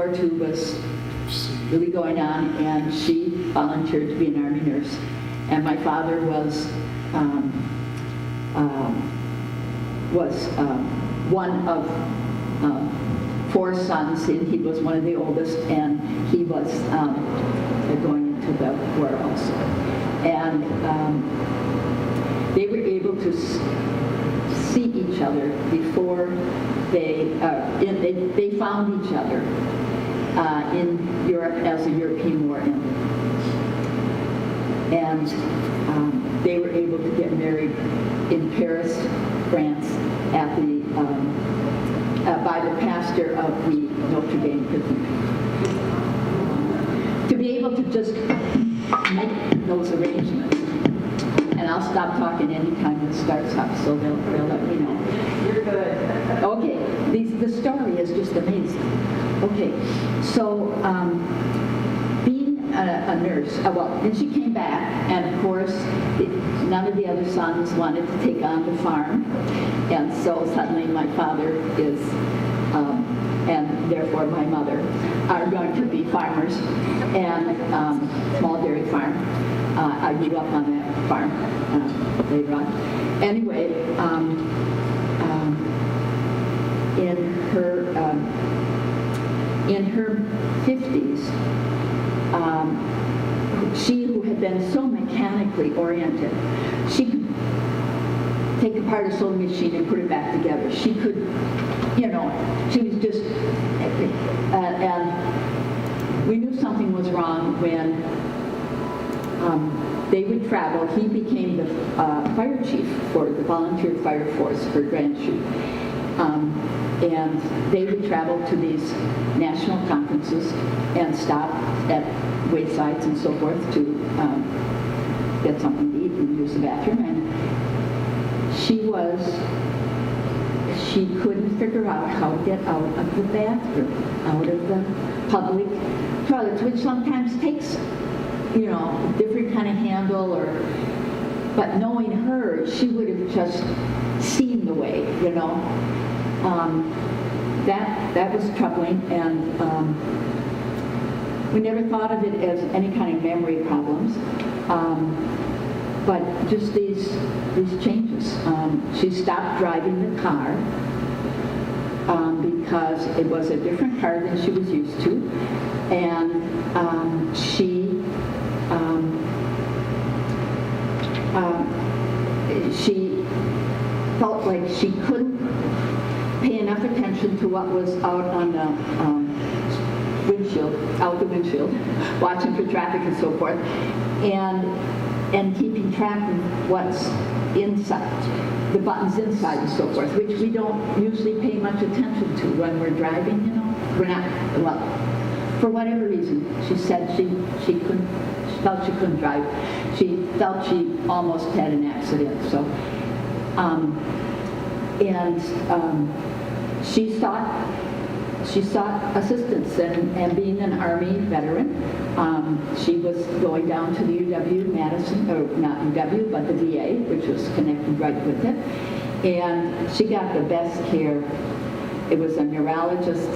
War II was really going on, and she volunteered to be an Army nurse. And my father was one of 4 sons. He was one of the oldest, and he was going into the war also. And they were able to see each other before they found each other in Europe as the European War ended. And they were able to get married in Paris, France, at the by the pastor of the Notre Dame prison. To be able to just make those arrangements. And I'll stop talking anytime it starts up, so they'll let me know. You're good. Okay, the story is just amazing. Okay, so being a nurse, and she came back, and of course, none of the other sons wanted to take on the farm, and so suddenly my father is, and therefore my mother, are going to be farmers, and small dairy farm. I grew up on that farm later on. Anyway, in her 50s, she, who had been so mechanically oriented, she could take apart a sewing machine and put it back together. She could, she was just, and we knew something was wrong when they would travel. He became the fire chief for the volunteer fire force for Grand Chute. And they would travel to these national conferences and stop at waysides and so forth to get something to eat and use the bathroom. And she couldn't figure out how to get out of the bathroom, out of the public toilets, which sometimes takes, a different kind of handle, but knowing her, she would have just seen the way, That was troubling, and we never thought of it as any kind of memory problems, but just these changes. She stopped driving the car because it was a different car than she was used to, and she felt like she couldn't pay enough attention to what was out on the windshield, watching for traffic and so forth, and keeping track of what's inside, the buttons inside and so forth, which we don't usually pay much attention to when we're driving, We're not, for whatever reason, she said she felt she couldn't drive. She felt she almost had an accident, so, she sought assistance, and being an Army veteran, she was going down to the UW Madison, or not UW, but the VA, which was connected right with it, and she got the best care. It was a neurologist,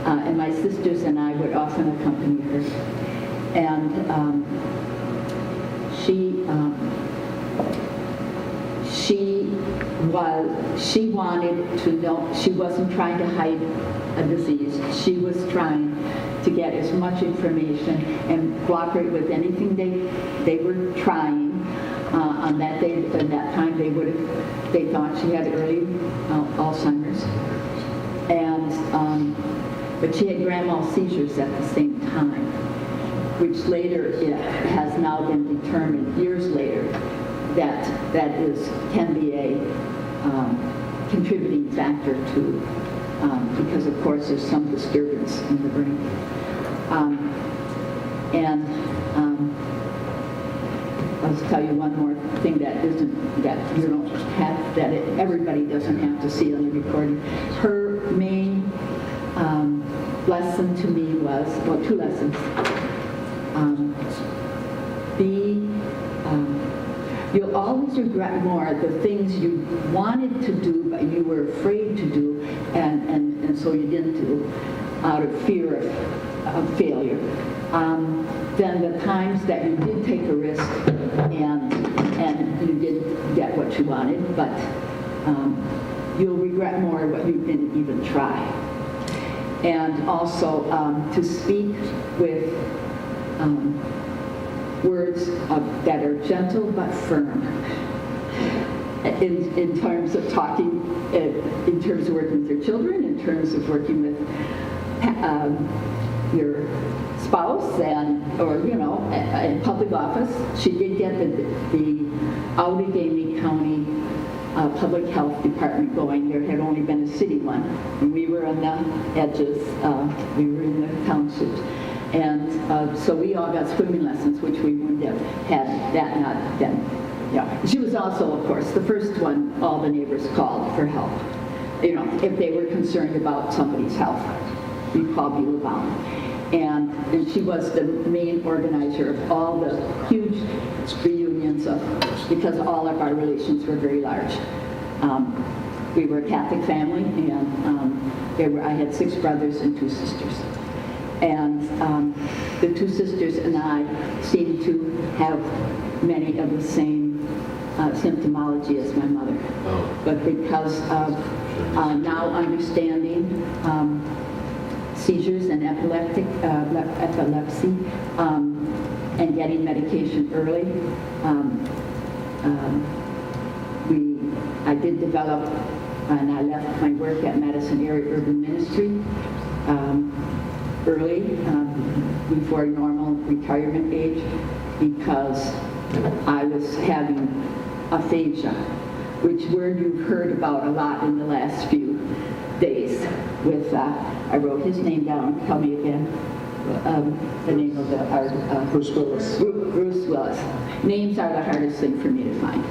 and my sisters and I would often accompany her, and she wanted to know, she wasn't trying to hide a disease. She was trying to get as much information and cooperate with anything they were trying. On that day, at that time, they thought she had early Alzheimer's, and but she had grand mal seizures at the same time, which later it has now been determined years later that can be a contributing factor to, because of course there's some disturbance in the brain. I'll just tell you one more thing that you don't have, everybody doesn't have to see on the recording. Her main lesson to me was, well, 2 lessons. You'll always regret more the things you wanted to do but you were afraid to do, and so you didn't do. out of fear of failure. Then the times that you did take a risk and you did get what you wanted, but you'll regret more what you didn't even try. And also to speak with words that are gentle but firm in terms of talking, in terms of working with your children, in terms of working with your spouse, or in public office. She did get the Allegheny County Public Health Department going. There had only been a city one, and we were on the edges. We were in the townships. And so we all got swimming lessons, which we wouldn't have had that not been. Yeah. She was also, of course, the first one all the neighbors called for help. If they were concerned about somebody's health, we called Beulah Baum. And she was the main organizer of all the huge reunions because all of our relations were very large. We were a Catholic family, and I had 6 brothers and 2 sisters. And the 2 sisters and I seemed to have many of the same symptomology as my mother. Oh. But because of now understanding seizures and epilepsy and getting medication early, I did develop, and I left my work at Madison Area Urban Ministry early, before normal retirement age, because I was having aphasia, which word you've heard about a lot in the last few days. I wrote his name down. Tell me again the name of Bruce Willis. Bruce Willis. Names are the hardest thing for me to find,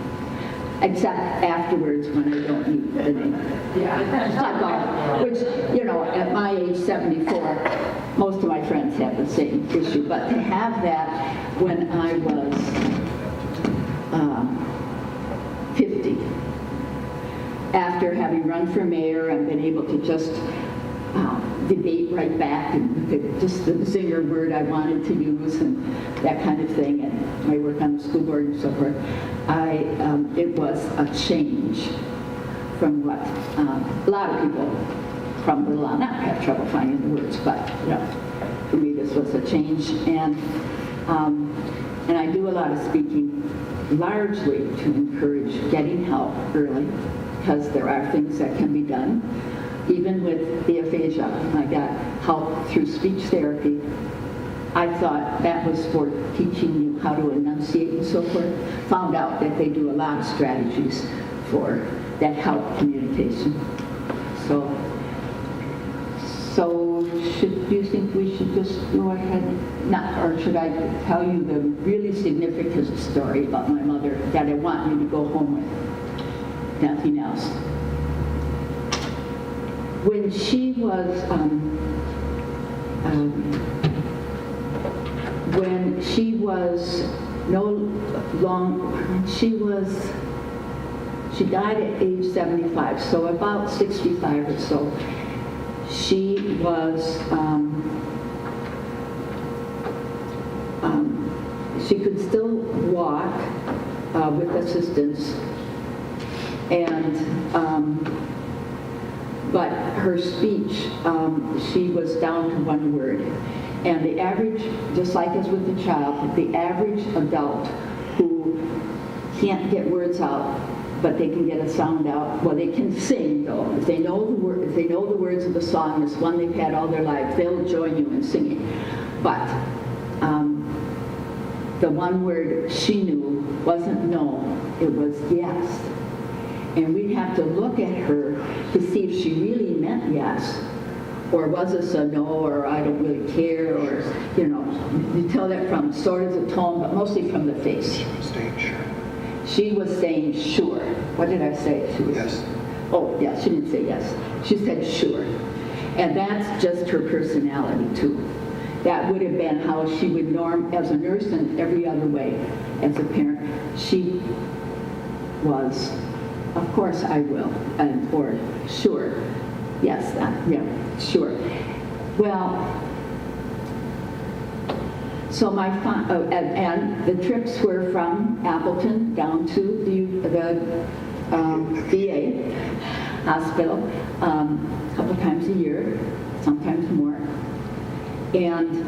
except afterwards when I don't need the name. Yeah. Which, at my age, 74, most of my friends have the same issue. But to have that when I was 50, after having run for mayor and been able to just debate right back and just the zinger word I wanted to use and that kind of thing, and my work on the school board and so forth, it was a change from what a lot of people from Little Island not have trouble finding the words, but for me this was a change, and I do a lot of speaking largely to encourage getting help early, because there are things that can be done. Even with the aphasia, I got help through speech therapy. I thought that was for teaching you how to enunciate and so forth. Found out that they do a lot of strategies that help communication. So do you think we should just go ahead? Or should I tell you the really significant story about my mother that I want you to go home with? Nothing else. When she was, she died at age 75, so about 65 or so. She was, she could still walk with assistance, but her speech, she was down to one word. And the average, just like as with the child, the average adult who can't get words out, but they can get a sound out. Well, they can sing though. If they know the words of the song, it's one they've had all their life, they'll join you in singing. But the one word she knew wasn't no, it was yes. And we'd have to look at her to see if she really meant yes, or was this a no, or I don't really care, or, you tell that from sort of the tone, but mostly from the face. She was saying sure. She was saying sure. What did I say? She was, yes. Oh, yeah, she didn't say yes. She said sure. And that's just her personality, too. That would have been how she would norm as a nurse and every other way as a parent. She was, of course I will, or sure, yes, yeah, sure. Well, so and the trips were from Appleton down to the VA hospital a couple times a year, sometimes more. And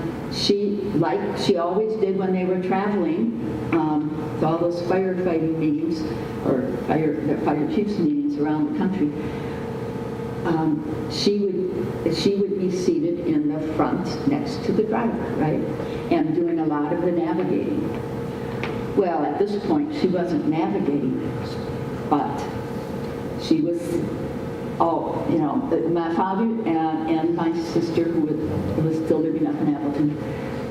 like she always did when they were traveling, to all those firefighting meetings or the fire chiefs meetings around the country. She would be seated in the front next to the driver, right, and doing a lot of the navigating. Well, at this point, she wasn't navigating, but she was. Oh, you know, my father and my sister, who was still living up in Appleton,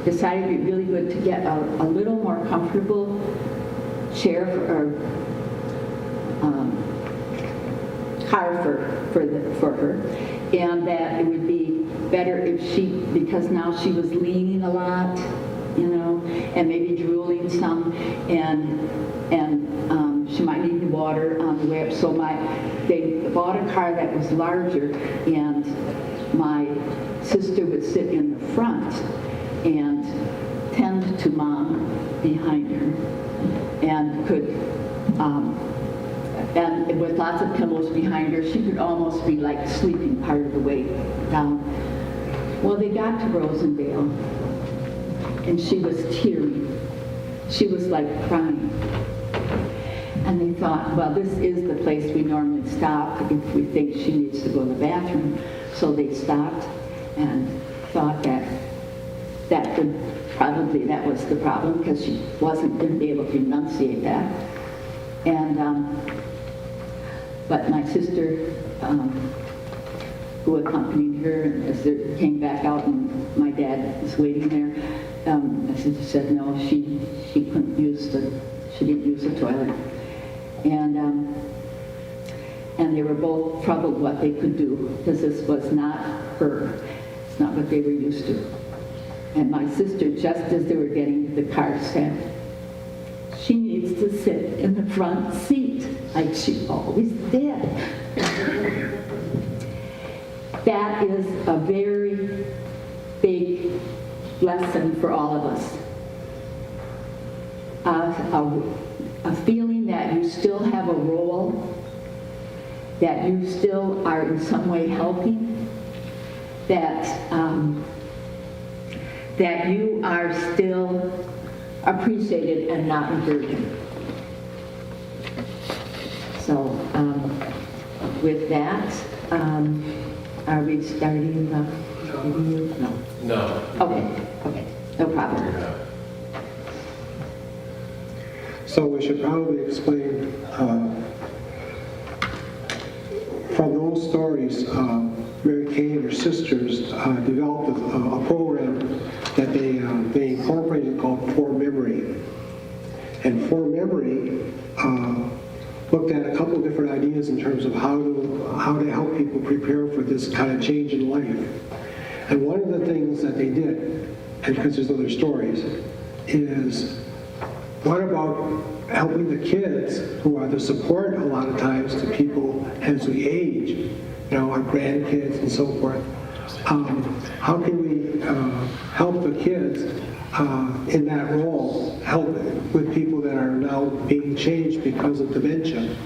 decided it'd be really good to get a little more comfortable chair car for her, and that it would be better if because now she was leaning a lot, you know, and maybe drooling some, and she might need water on the way up. So they bought a car that was larger, and my sister would sit in the front and tend to Mom behind her, and could, and with lots of pillows behind her, she could almost be like sleeping part of the way down. Well, they got to Rosendale, and she was tearing. She was like crying. And they thought, well, this is the place we normally stop if we think she needs to go to the bathroom. So they stopped and thought that was the problem, because she wasn't going to be able to enunciate that. And but my sister, who accompanied her, and as they came back out and my dad was waiting there, my sister said no, she didn't use the toilet. And they were both troubled what they could do, because this was not her. It's not what they were used to. And my sister, just as they were getting to the car, said, she needs to sit in the front seat, like she always did. That is a very big lesson for all of us. A feeling that you still have a role, that you still are in some way helping, that you are still appreciated and not a burden. So with that, are we starting the review? No. Okay, no problem. So we should probably explain, from those stories, Mary Kay and her sisters developed a program that they incorporated called For Memory. And For Memory looked at a couple of different ideas in terms of how to help people prepare for this kind of change in life. And one of the things that they did, and because there's other stories, is what about helping the kids, who are the support a lot of times to people as we age, you know, our grandkids and so forth. How can we help the kids in that role, help with people that are now being changed because of dementia?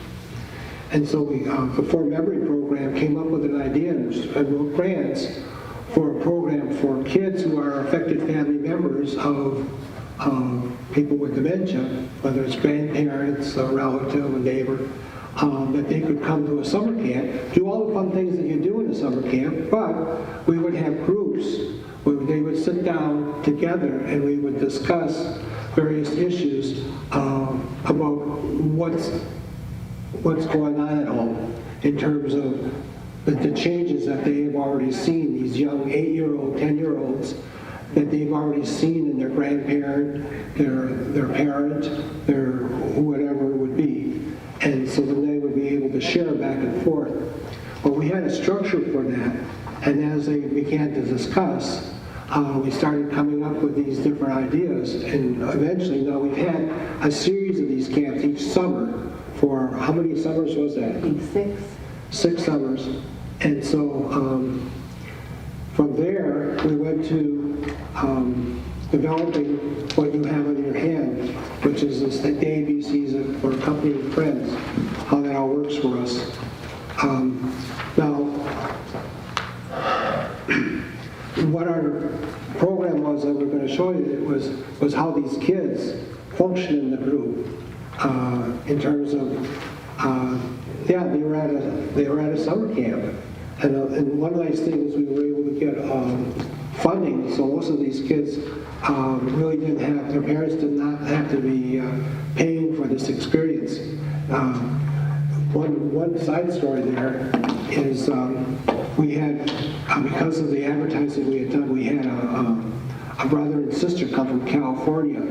And so the For Memory program came up with an idea and wrote grants for a program for kids who are affected family members of people with dementia, whether it's grandparents, a relative, a neighbor, that they could come to a summer camp, do all the fun things that you do in a summer camp, but we would have groups where they would sit down together and we would discuss various issues about what's going on at home in terms of the changes that they have already seen, these young 8-year-old, 10-year-olds, that they've already seen in their grandparent, their parent, their whatever it would be. And so then they would be able to share back and forth. But we had a structure for that, and as they began to discuss, we started coming up with these different ideas, and eventually now we've had a series of these camps each summer for, how many summers was that? I think 6. 6 summers. And so From there, we went to developing what you have in your hand, which is this, the ABCs for accompanying friends, how that all works for us. Now, what our program was that we're going to show you was how these kids function in the group in terms of, they were at a summer camp. And one nice thing is we were able to get funding, so most of these kids really didn't have, their parents did not have to be paying for this experience. One side story there is we had, because of the advertising we had done, we had a brother and sister come from California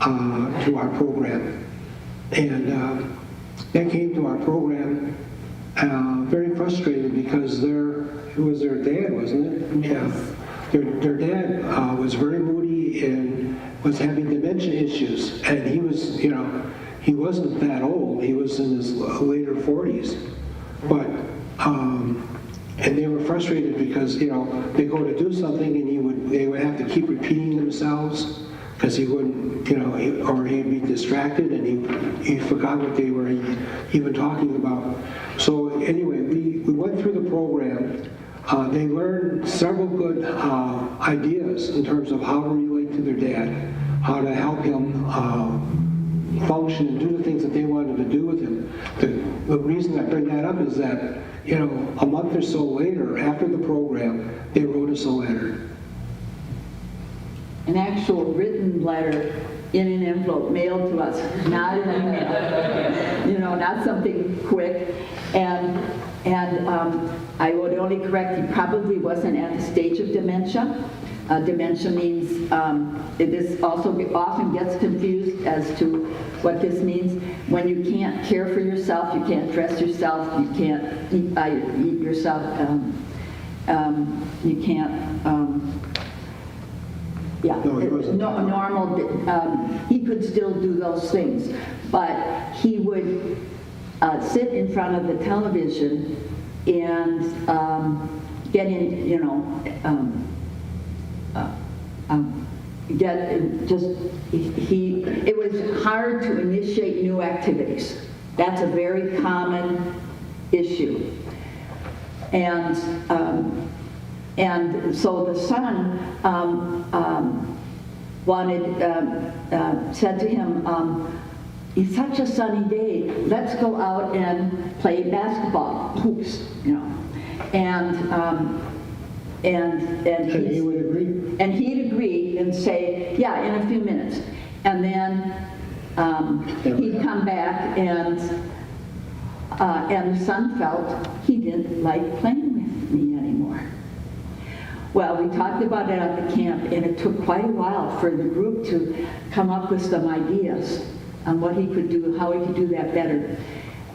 to our program. And they came to our program very frustrated because it was their dad, wasn't it? Yeah. Their dad was very moody and was having dementia issues. And he was, he wasn't that old. He was in his later 40s. But, and they were frustrated because, they go to do something and they would have to keep repeating themselves because he wouldn't, or he'd be distracted and he forgot what they were even talking about. So anyway, we went through the program. They learned several good ideas in terms of how to relate to their dad, how to help him function and do the things that they wanted to do with him. The reason I bring that up is that, a month or so later, after the program, they wrote us a letter. An actual written letter in an envelope mailed to us, not an email, not something quick. And I would only correct, he probably wasn't at the stage of dementia. Dementia means, this also often gets confused as to what this means. When you can't care for yourself, you can't dress yourself, you can't eat yourself, you can't, No, he wasn't. normal, he could still do those things, but he would sit in front of the television and get in, it was hard to initiate new activities. That's a very common issue. And so the son said to him, it's such a sunny day, let's go out and play basketball, hoops, And he would agree. And he'd agree and say, yeah, in a few minutes. And then he'd come back and the son felt he didn't like playing with me anymore. Well, we talked about it at the camp, and it took quite a while for the group to come up with some ideas on what he could do, how he could do that better.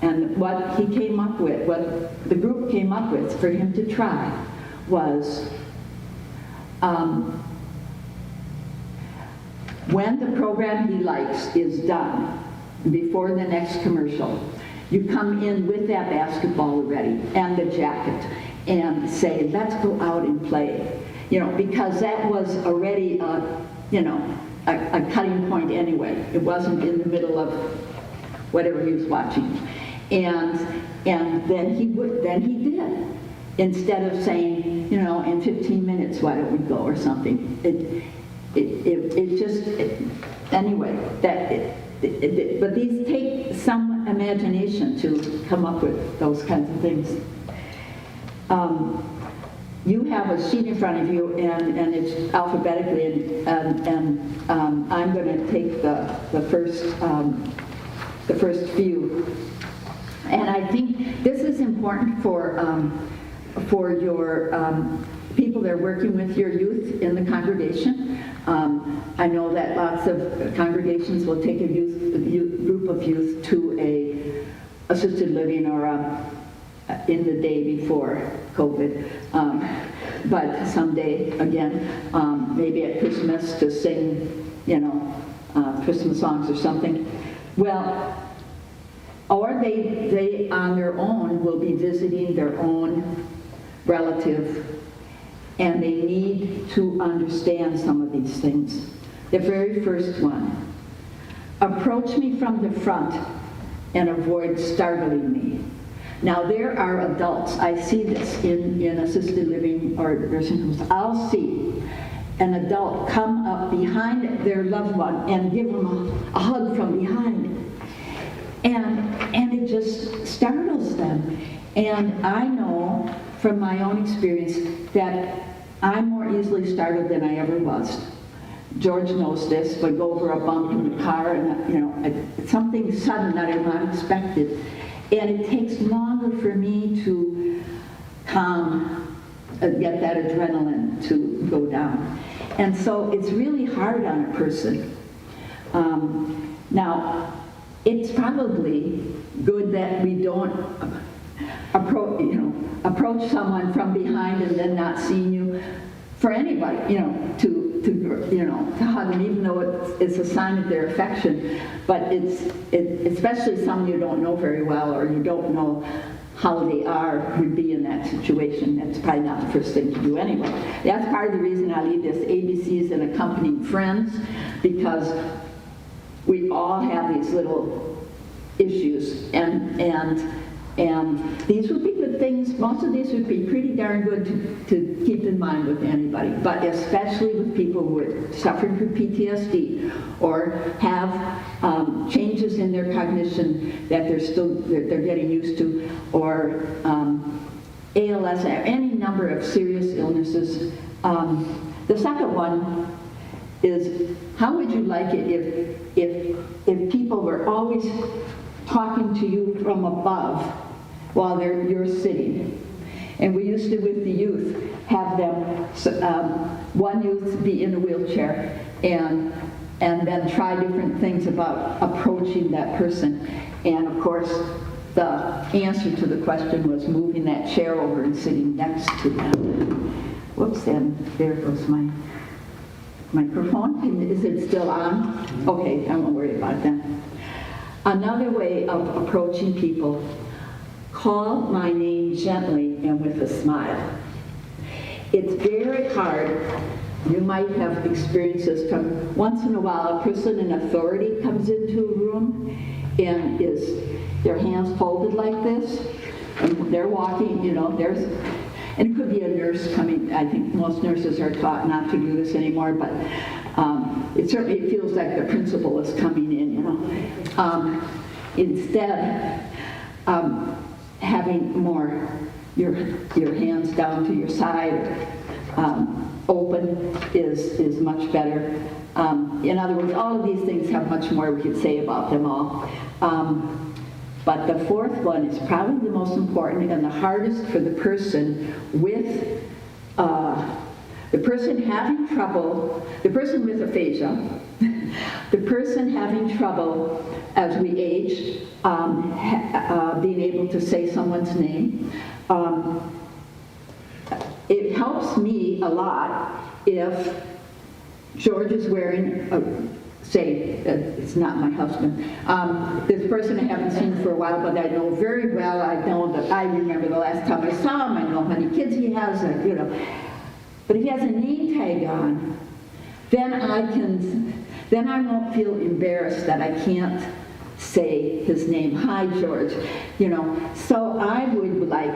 And what he came up with, what the group came up with for him to try was when the program he likes is done, before the next commercial, you come in with that basketball already and the jacket and say, let's go out and play. Because that was already, a cutting point anyway. It wasn't in the middle of whatever he was watching. And then he did. Instead of saying, in 15 minutes, why don't we go or something. But these take some imagination to come up with those kinds of things. You have a sheet in front of you, and it's alphabetically, and I'm going to take the first few. And I think this is important for your people that are working with your youth in the congregation. I know that lots of congregations will take a group of youth to a assisted living or in the day before COVID, but someday again, maybe at Christmas to sing, Christmas songs or something. Well, or they on their own will be visiting their own relative, and they need to understand some of these things. The very first one, approach me from the front and avoid startling me. Now there are adults, I see this in assisted living or nursing homes, I'll see an adult come up behind their loved one and give them a hug from behind. And it just startles them. And I know from my own experience that I'm more easily startled than I ever was. George knows this, but go over a bump in the car and, something sudden that I'm not expected. And it takes longer for me to calm, get that adrenaline to go down. And so it's really hard on a person. Now, it's probably good that we don't approach someone from behind and then not seeing you for anybody, to hug them, even though it's a sign of their affection. But especially some you don't know very well or you don't know how they would be in that situation. That's probably not the first thing to do anyway. That's part of the reason I leave this ABCs and accompanying friends, because we all have these little issues, and these would be good things. Most of these would be pretty darn good to keep in mind with anybody, but especially with people who are suffering from PTSD or have changes in their cognition that they're getting used to, or ALS, or any number of serious illnesses. The second one is, how would you like it if people were always talking to you from above while you're sitting? And we used to, with the youth, have them, one youth be in a wheelchair and then try different things about approaching that person. And of course, the answer to the question was moving that chair over and sitting next to them. Whoops, and there goes my microphone. Is it still on? Okay, I won't worry about it then. Another way of approaching people, call my name gently and with a smile. It's very hard. You might have experienced this from once in a while. A person in authority comes into a room and their hands folded like this, and they're walking, and it could be a nurse coming. I think most nurses are taught not to do this anymore, but it certainly feels like the principal is coming in, Instead, having more your hands down to your side, open is much better. In other words, all of these things have much more we could say about them all. But the fourth one is probably the most important and the hardest for the person with the person having trouble, the person with aphasia, the person having trouble as we age, being able to say someone's name. It helps me a lot if George is wearing it's not my husband, this person I haven't seen for a while, but I know very well. I remember the last time I saw him. I know how many kids he has, But if he has a name tag on, then I won't feel embarrassed that I can't say his name. Hi, George. So I would like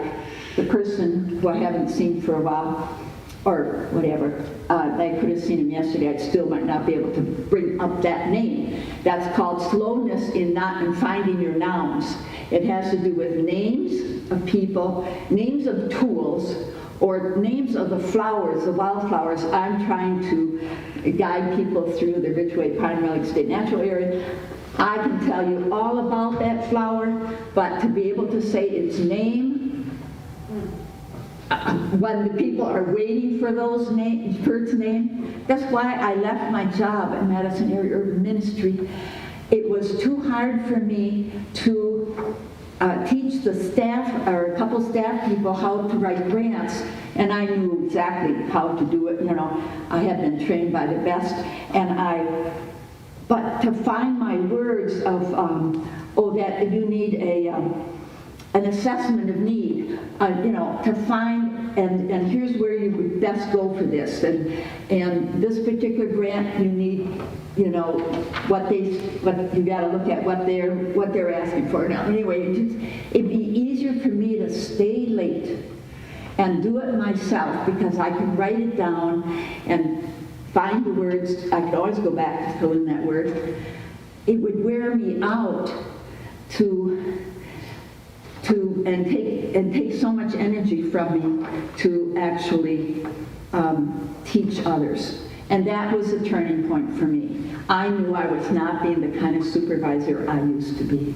the person who I haven't seen for a while, or whatever, I could have seen him yesterday, I still might not be able to bring up that name. That's called slowness in finding your nouns. It has to do with names of people, names of tools, or names of the flowers, the wildflowers. I'm trying to guide people through the Ridgeway Pine Relic State Natural Area. I can tell you all about that flower, but to be able to say its name, when the people are waiting for for its name, that's why I left my job at Madison Area Urban Ministry. It was too hard for me to teach the staff, or a couple staff people, how to write grants, and I knew exactly how to do it. I had been trained by the best, but to find my words of, that you need an assessment of need, to find and here's where you would best go for this. And this particular grant, you need, you know, what you got to look at what they're asking for. Now, anyway, it'd be easier for me to stay late and do it myself because I can write it down and find the words. I could always go back to fill in that word. It would wear me out and take so much energy from me to actually teach others. And that was a turning point for me. I knew I was not being the kind of supervisor I used to be.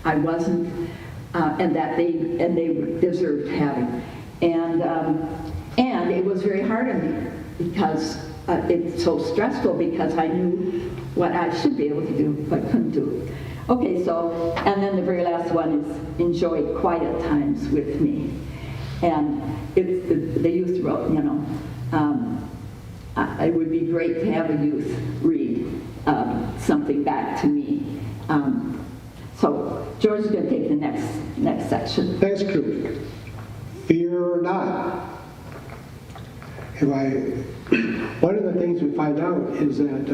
I wasn't, and they deserved having. And it was very hard on me because it's so stressful because I knew what I should be able to do but couldn't do it. Okay, so, and then the very last one is enjoy quiet times with me. And the youth wrote, you know, it would be great to have a youth read something back to me. So George is going to take the next section. Thanks, Krupe. Fear not. One of the things we find out is that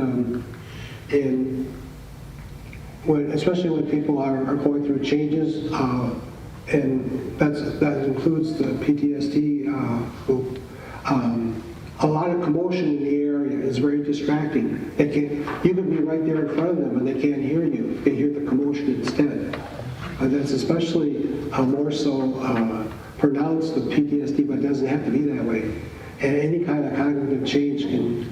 especially when people are going through changes, and that includes the PTSD group, a lot of commotion in the area is very distracting. You can be right there in front of them and they can't hear you. They hear the commotion instead. That's especially more so pronounced with PTSD, but it doesn't have to be that way. And any kind of cognitive change can,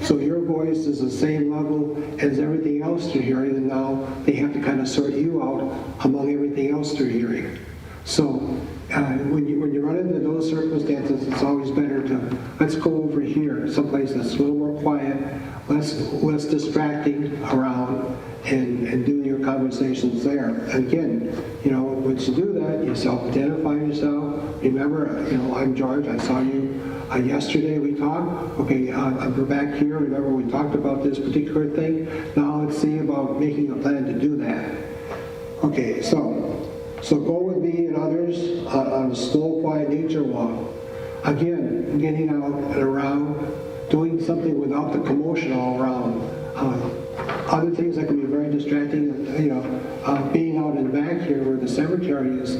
so your voice is the same level as everything else they're hearing, and now they have to kind of sort you out among everything else they're hearing. So when you run into those circumstances, it's always better to, let's go over here, someplace that's a little more quiet, less distracting around, and do your conversations there. And again, once you do that, you self-identify yourself. Remember, I'm George, I saw you yesterday, we talked. Okay, we're back here. Remember, we talked about this particular thing. Now let's see about making a plan to do that. Okay, so go with me and others on a slow, quiet nature walk. Again, getting out and around, doing something without the commotion all around. Other things that can be very distracting, being out in the back here where the cemetery is,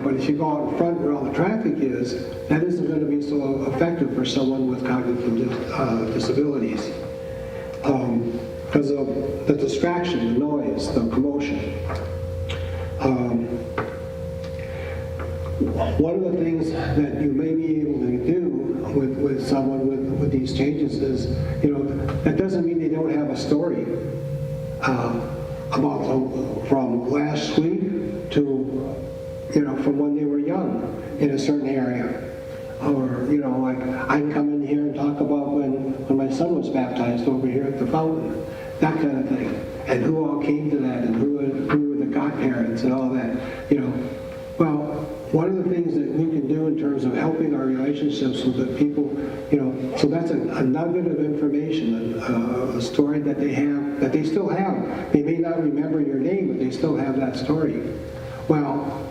but if you go out in front where all the traffic is, that isn't going to be so effective for someone with cognitive disabilities. Because of the distraction, the noise, the commotion. One of the things that you may be able to do with someone with these changes is, that doesn't mean they don't have a story about them from last week to, from when they were young in a certain area. Or, like I can come in here and talk about when my son was baptized over here at the fountain, that kind of thing. And who all came to that, and who were the godparents and all that, Well, one of the things that we can do in terms of helping our relationships with the people, so that's a nugget of information, a story that they have, that they still have. They may not remember your name, but they still have that story. Well,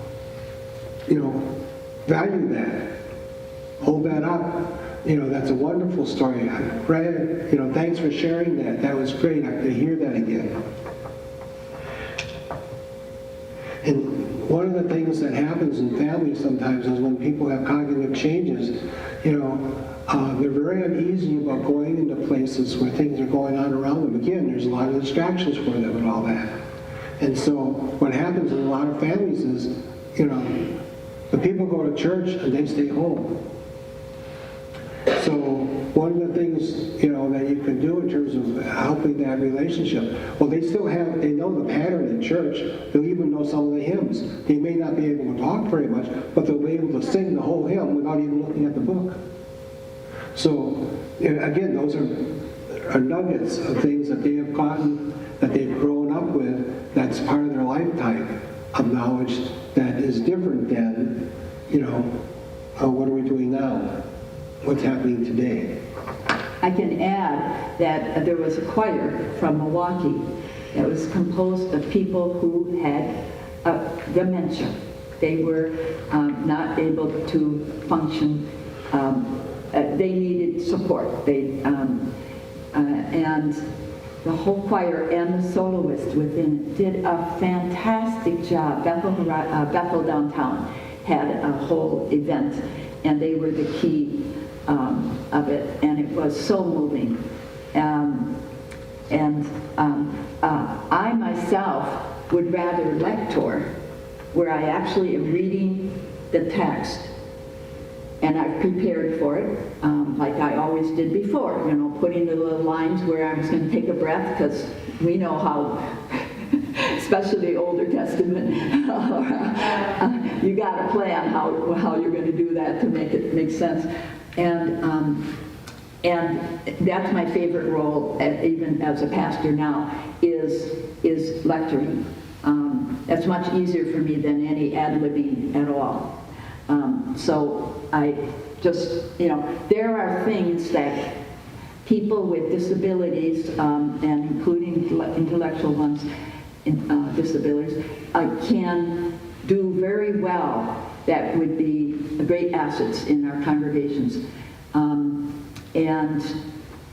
value that. Hold that up. That's a wonderful story. I read it. Thanks for sharing that. That was great. I could hear that again. And one of the things that happens in families sometimes is when people have cognitive changes, they're very uneasy about going into places where things are going on around them. Again, there's a lot of distractions for them and all that. And so what happens in a lot of families is, the people go to church and they stay home. So one of the things, that you can do in terms of helping that relationship, well, they know the pattern in church. They'll even know some of the hymns. They may not be able to talk very much, but they'll be able to sing the whole hymn without even looking at the book. So, again, those are nuggets of things that they have gotten, that they've grown up with, that's part of their lifetime of knowledge that is different than, what are we doing now? What's happening today? I can add that there was a choir from Milwaukee that was composed of people who had dementia. They were not able to function. They needed support. And the whole choir and the soloist within it did a fantastic job. Bethel downtown had a whole event, and they were the key of it, and it was so moving. I myself would rather lector, where I actually am reading the text, and I've prepared for it, like I always did before, putting the little lines where I was going to take a breath, because we know how, especially the Older Testament, you got to plan how you're going to do that to make it make sense. And that's my favorite role, even as a pastor now, is lecturing. That's much easier for me than any ad-libbing at all. So I just, there are things that people with disabilities, and including intellectual ones, disabilities, can do very well that would be great assets in our congregations. And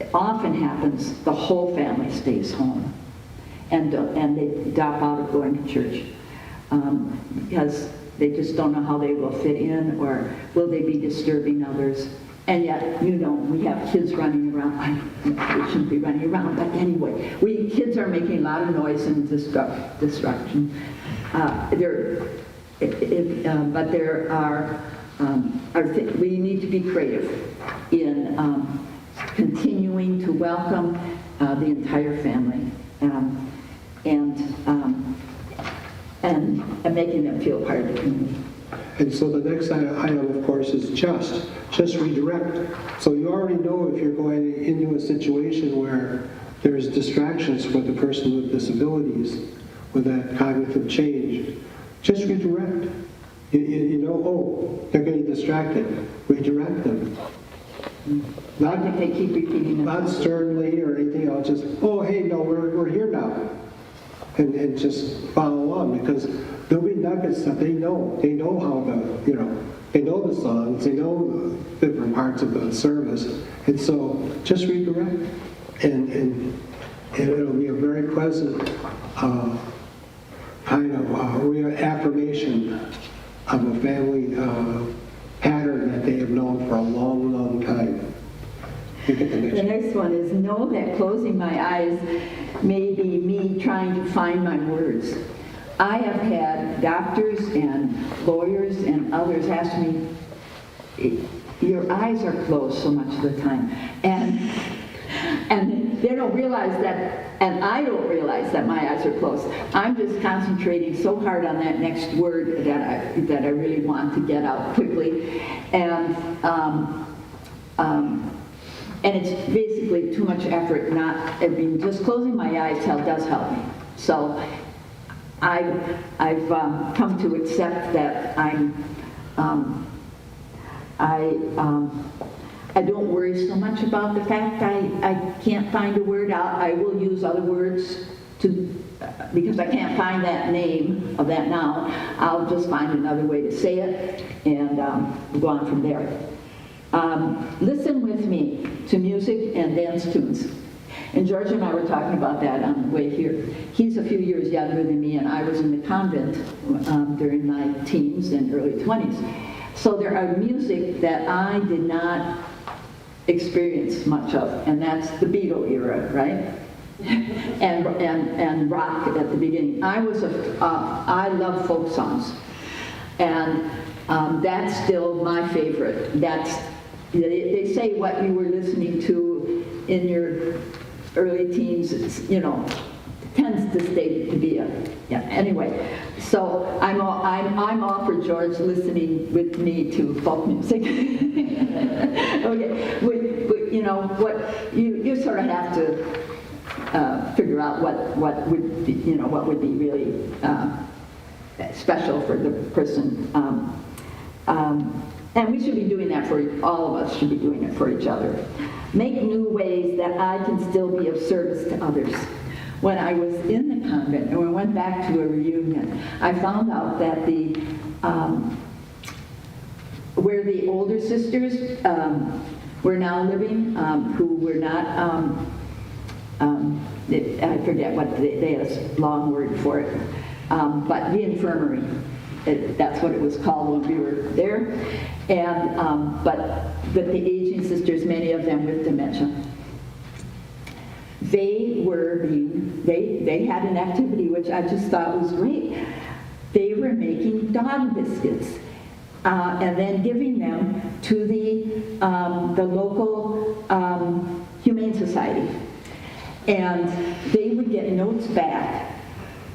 it often happens the whole family stays home and they drop out of going to church because they just don't know how they will fit in, or will they be disturbing others. And yet, we have kids running around. They shouldn't be running around, but anyway, kids are making a lot of noise and destruction. But there are we need to be creative in continuing to welcome the entire family and making them feel part of the community. And so the next item, of course, is just redirect. So you already know if you're going into a situation where there's distractions with the person with disabilities, with that cognitive change, just redirect. They're getting distracted. Redirect them. I think they keep repeating Not themselves. sternly or anything else, just, hey, no, we're here now. And just follow along, because there'll be nuggets that they know. They know how they know the songs, they know the different parts of the service. And so just redirect. And it'll be a very pleasant kind of reaffirmation of a family pattern that they have known for a long, long time. The next one is, know that closing my eyes may be me trying to find my words. I have had doctors and lawyers and others ask me, your eyes are closed so much of the time. And they don't realize that, and I don't realize that my eyes are closed. I'm just concentrating so hard on that next word that I really want to get out quickly. And it's basically too much effort. Just closing my eyes does help me. So I've come to accept that I don't worry so much about the fact I can't find a word out. I will use other words because I can't find that name of that noun. I'll just find another way to say it and go on from there. Listen with me to music and dance tunes. And George and I were talking about that on the way here. He's a few years younger than me, and I was in the convent during my teens and early 20s. So there are music that I did not experience much of, and that's the Beatle era, right? and rock at the beginning. I love folk songs, and that's still my favorite. They say what you were listening to in your early teens, tends to stay to be anyway. So I'm all for George listening with me to folk music. Okay, what you sort of have to figure out what would be really special for the person. And we should be doing that all of us should be doing it for each other. Make new ways that I can still be of service to others. When I was in the convent and we went back to a reunion, I found out that the where the older sisters were now living, who were not, I forget what, they had a long word for it, but the infirmary. That's what it was called when we were there. And, but the aging sisters, many of them with dementia, they were being, they had an activity which I just thought was great. They were making dog biscuits and then giving them to the local Humane Society. And they would get notes back.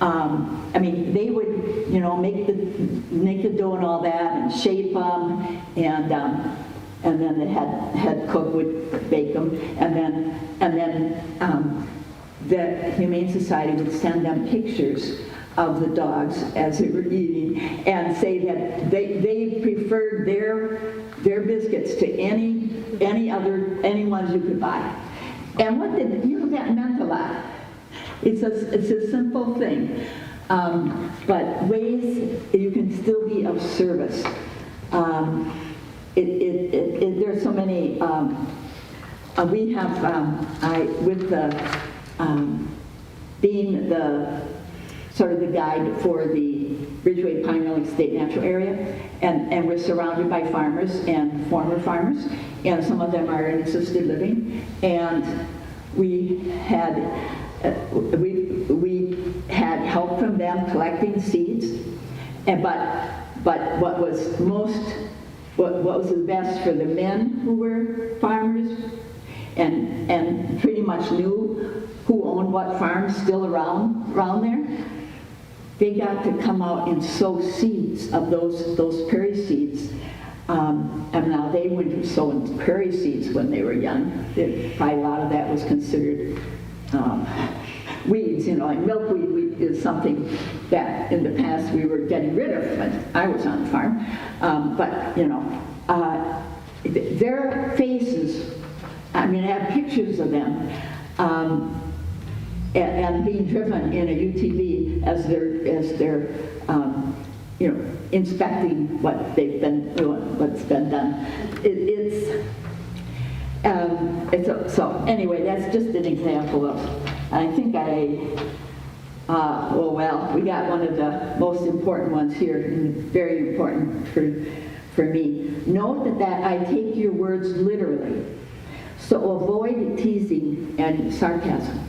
I mean, they would, you know, make the dough and all that, and shape them, and then the head cook would bake them, and then the Humane Society would send them pictures of the dogs as they were eating, and say that they preferred their biscuits to any ones you could buy. And what did you know, that meant a lot. It's a simple thing, but ways you can still be of service. There's so many. We have with the being the sort of the guide for the Ridgeway Pine Island State Natural Area, and we're surrounded by farmers and former farmers, and some of them are in assisted living, and we had help from them collecting seeds, but what was the best for the men who were farmers and pretty much knew who owned what farms still around there, they got to come out and sow seeds of those prairie seeds. And now they would sow prairie seeds when they were young. Probably a lot of that was considered weeds, you know, like milkweed is something that in the past we were getting rid of when I was on the farm. But, you know, their faces, I mean, I have pictures of them, and being driven in a UTV as they're you know, inspecting what they've been doing, what's been done. So anyway, that's just an example of, I think well, we got one of the most important ones here, and very important for me. Note that I take your words literally, so avoid teasing and sarcasm.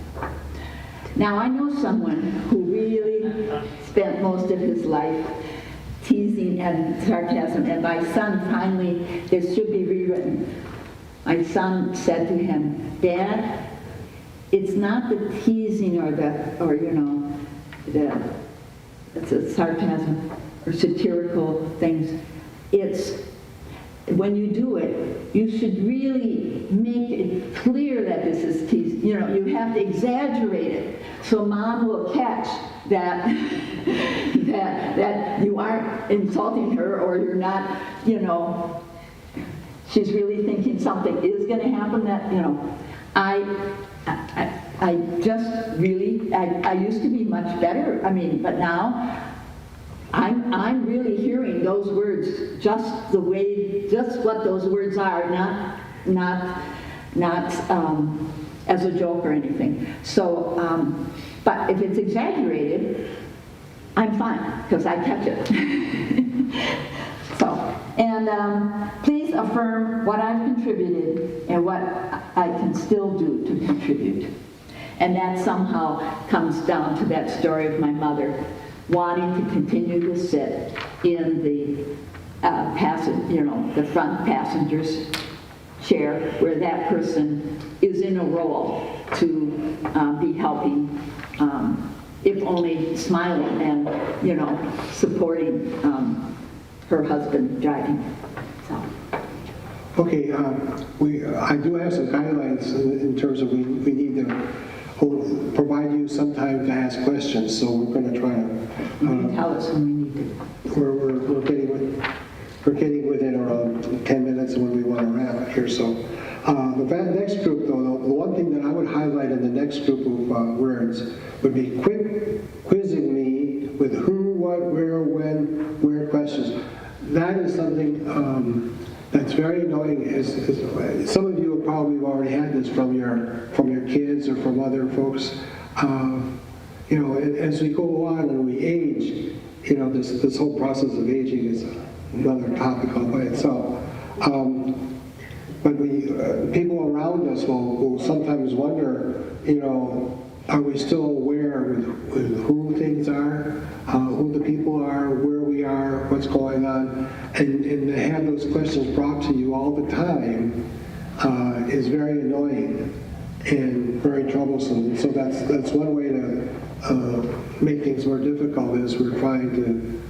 Now, I know someone who really spent most of his life teasing and sarcasm, and my son finally, this should be rewritten. My son said to him, "Dad, it's not the teasing or you know, it's a sarcasm or satirical things. It's when you do it, you should really make it clear that this is teasing. You know, you have to exaggerate it so Mom will catch that that you aren't insulting her, or you're not, you know, she's really thinking something is going to happen that, you know." I just really, I used to be much better, I mean, but now I'm really hearing those words just the way, just what those words are, not as a joke or anything. So, but if it's exaggerated, I'm fine, because I catch it. So, and please affirm what I've contributed and what I can still do to contribute. And that somehow comes down to that story of my mother wanting to continue to sit in the the front passenger's chair, where that person is in a role to be helping, if only smiling and, you know, supporting her husband driving. So. Okay, I do have some guidelines in terms of we need to provide you some time to ask questions, so we're going to try to. You can tell us when we need to. We're getting within around 10 minutes when we want to wrap here. So the next group, though, the one thing that I would highlight in the next group of words would be quit quizzing me with who, what, where, when, where questions. That is something that's very annoying. Some of you have probably already had this from your kids or from other folks. You know, as we go on and we age, you know, this whole process of aging is another topic all by itself. But people around us will sometimes wonder, you know, are we still aware with who things are, who the people are, where we are, what's going on, and to have those questions brought to you all the time is very annoying and very troublesome. And so that's one way to make things more difficult as we're trying to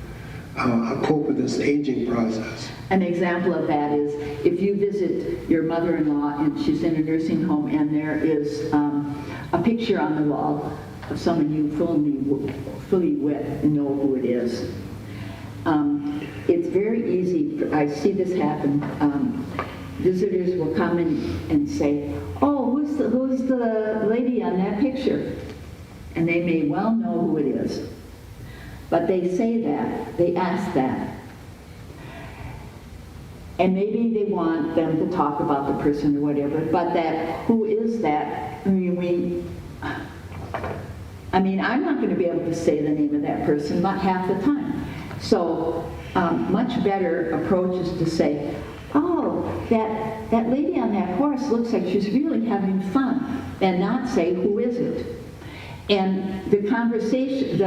cope with this aging process. An example of that is if you visit your mother-in-law and she's in a nursing home and there is a picture on the wall of someone you fully with and know who it is. It's very easy, I see this happen, visitors will come in and say, oh, who's the lady on that picture? And they may well know who it is. But they say that, they ask that. And maybe they want them to talk about the person or whatever, but that, who is that? I mean, I'm not going to be able to say the name of that person, not half the time. So, much better approach is to say, oh, that lady on that horse looks like she's really having fun, and not say, who is it? And the conversation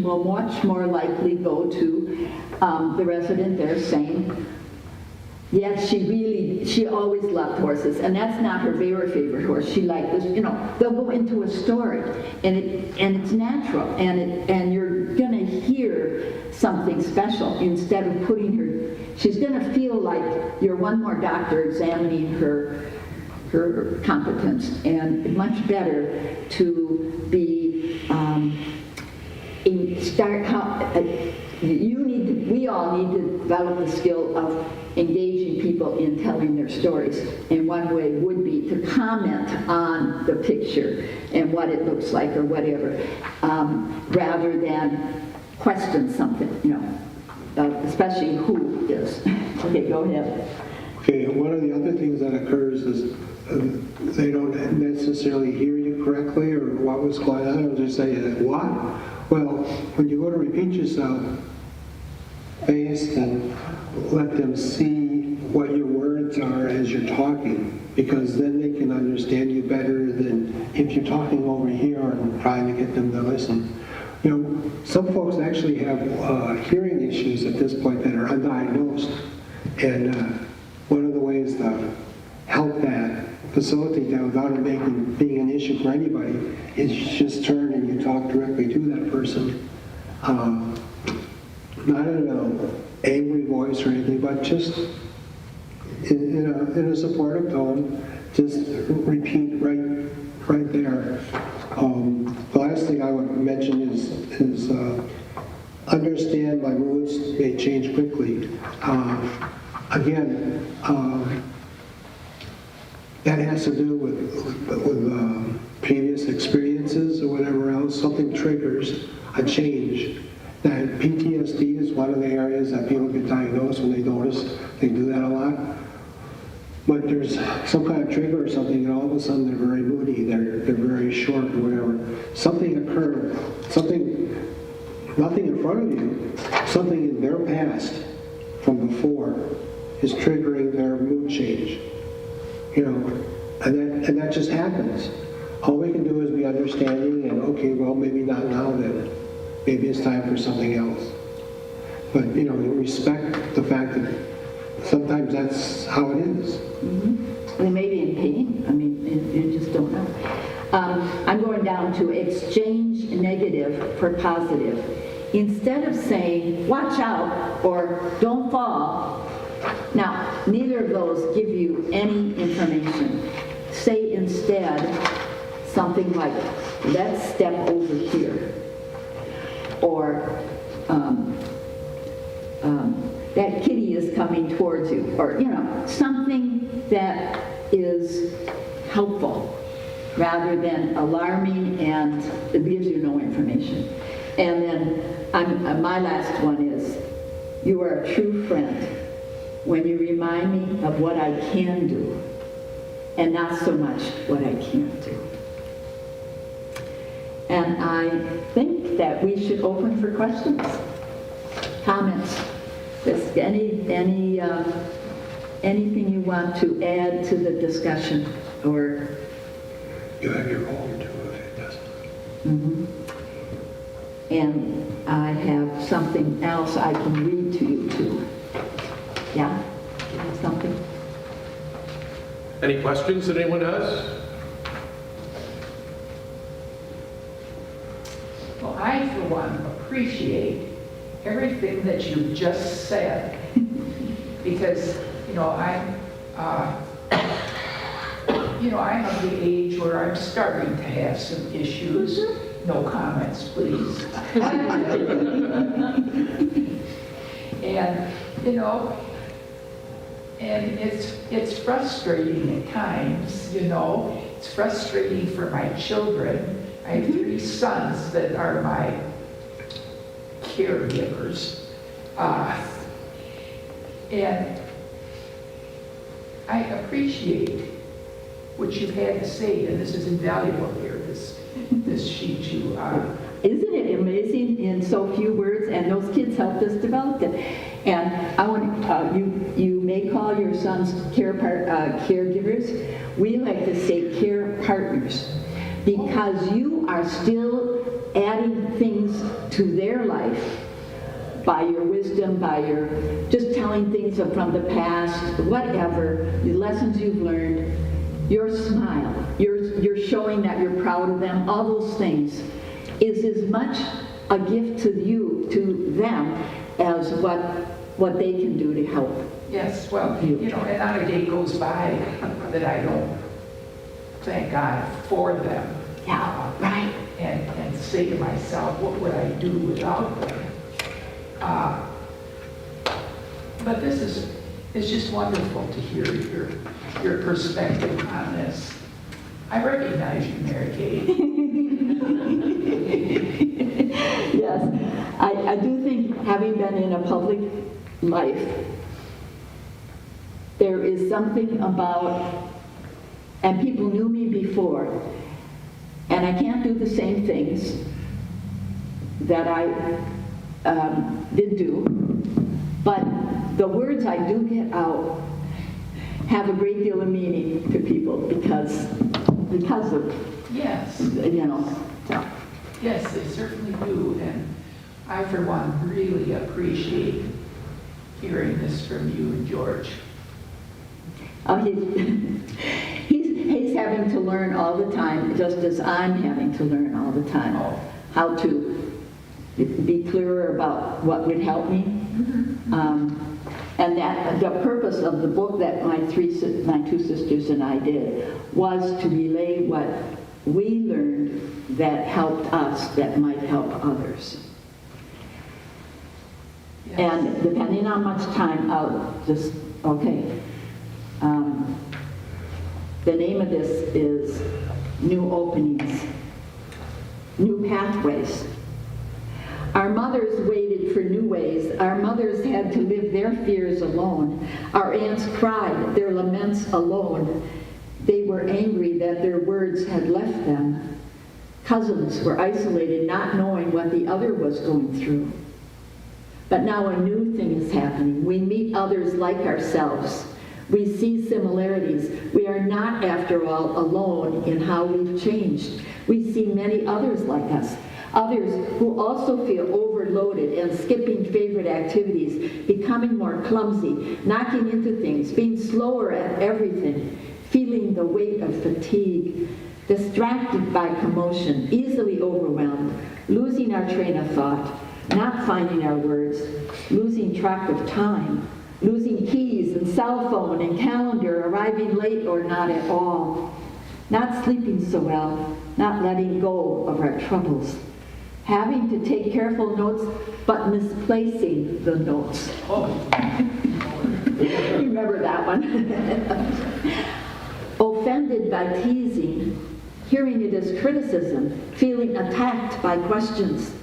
will much more likely go to the resident there saying, yes, she always loved horses, and that's not her very favorite horse. She liked this, you know, they'll go into a story, and it's natural, and you're gonna hear something special instead of putting her, she's gonna feel like you're one more doctor examining her competence, and much better to be we all need to develop the skill of engaging people in telling their stories, and one way would be to comment on the picture and what it looks like or whatever, rather than question something, you know, especially who is. Okay, go ahead. Okay, one of the other things that occurs is they don't necessarily hear you correctly or what was going on. They'll just say, what? Well, when you go to repeat yourself, face and let them see what your words are as you're talking, because then they can understand you better than if you're talking over here and trying to get them to listen. You know, some folks actually have hearing issues at this point that are undiagnosed, and one of the ways to help that, facilitate that without it being an issue for anybody, is you just turn and you talk directly to that person. Not in an angry voice or anything, but just in a supportive tone, just repeat right there. The last thing I would mention is understand my moods may change quickly. Again, that has to do with previous experiences or whatever else. Something triggers a change. That PTSD is one of the areas that people get diagnosed when they notice. They do that a lot. But there's some kind of trigger or something, and all of a sudden they're very moody, they're very short or whatever. Something occurred, nothing in front of you, something in their past from before is triggering their mood change. You know, and that just happens. All we can do is be understanding and, okay, well, maybe not now then. Maybe it's time for something else. But, you know, respect the fact that sometimes that's how it is. Mm-hmm. They may be in pain. I mean, you just don't know. I'm going down to exchange negative for positive. Instead of saying, watch out, or don't fall. Now, neither of those give you any information. Say instead something like, let's step over here. Or, that kitty is coming towards you. Or, you know, something that is helpful rather than alarming and it gives you no information. And then my last one is, you are a true friend when you remind me of what I can do and not so much what I can't do. And I think that we should open for questions, comments. Just anything you want to add to the discussion, or You have your own too, if it doesn't. mhm. And I have something else I can read to you too. Yeah, you have something. Any questions that anyone has? Well, I, for one, appreciate everything that you've just said, because, I'm of the age where I'm starting to have some issues. No comments, please. And, and it's frustrating at times, It's frustrating for my children. I have 3 sons that are my caregivers. And I appreciate what you've had to say, and this is invaluable here, this sheet you Isn't it amazing in so few words? And those kids helped us develop it. And I want you may call your sons caregivers. We like to say care partners, because you are still adding things to their life by your wisdom, by your just telling things from the past, whatever, the lessons you've learned, your smile, you're showing that you're proud of them, all those things is as much a gift to them, as what they can do to help. Yes, well, and not a day goes by that I don't thank God for them. Yeah, right. And say to myself, what would I do without them? But it's just wonderful to hear your perspective on this. I recognize you, Mary Kate. Yes, I do think, having been in a public life, there is something about, and people knew me before, and I can't do the same things that I did do, but the words I do get out have a great deal of meaning to people because of, Yes. so. Yes, they certainly do, and I, for one, really appreciate hearing this from you and George. He's having to learn all the time, just as I'm having to learn all the time, how to be clearer about what would help me. And that the purpose of the book that my 2 sisters and I did was to relay what we learned that helped us, that might help others. Yes. And depending on much time, I'll just, the name of this is New Openings, New Pathways. Our mothers waited for new ways. Our mothers had to live their fears alone. Our aunts cried their laments alone. They were angry that their words had left them. Cousins were isolated, not knowing what the other was going through. But now a new thing is happening. We meet others like ourselves. We see similarities. We are not, after all, alone in how we've changed. We see many others like us. Others who also feel overloaded and skipping favorite activities, becoming more clumsy, knocking into things, being slower at everything, feeling the weight of fatigue, distracted by commotion, easily overwhelmed, losing our train of thought, not finding our words, losing track of time, losing keys and cell phone and calendar, arriving late or not at all, not sleeping so well, not letting go of our troubles, having to take careful notes, but misplacing the notes. Remember that one? Offended by teasing, hearing it as criticism, feeling attacked by questions.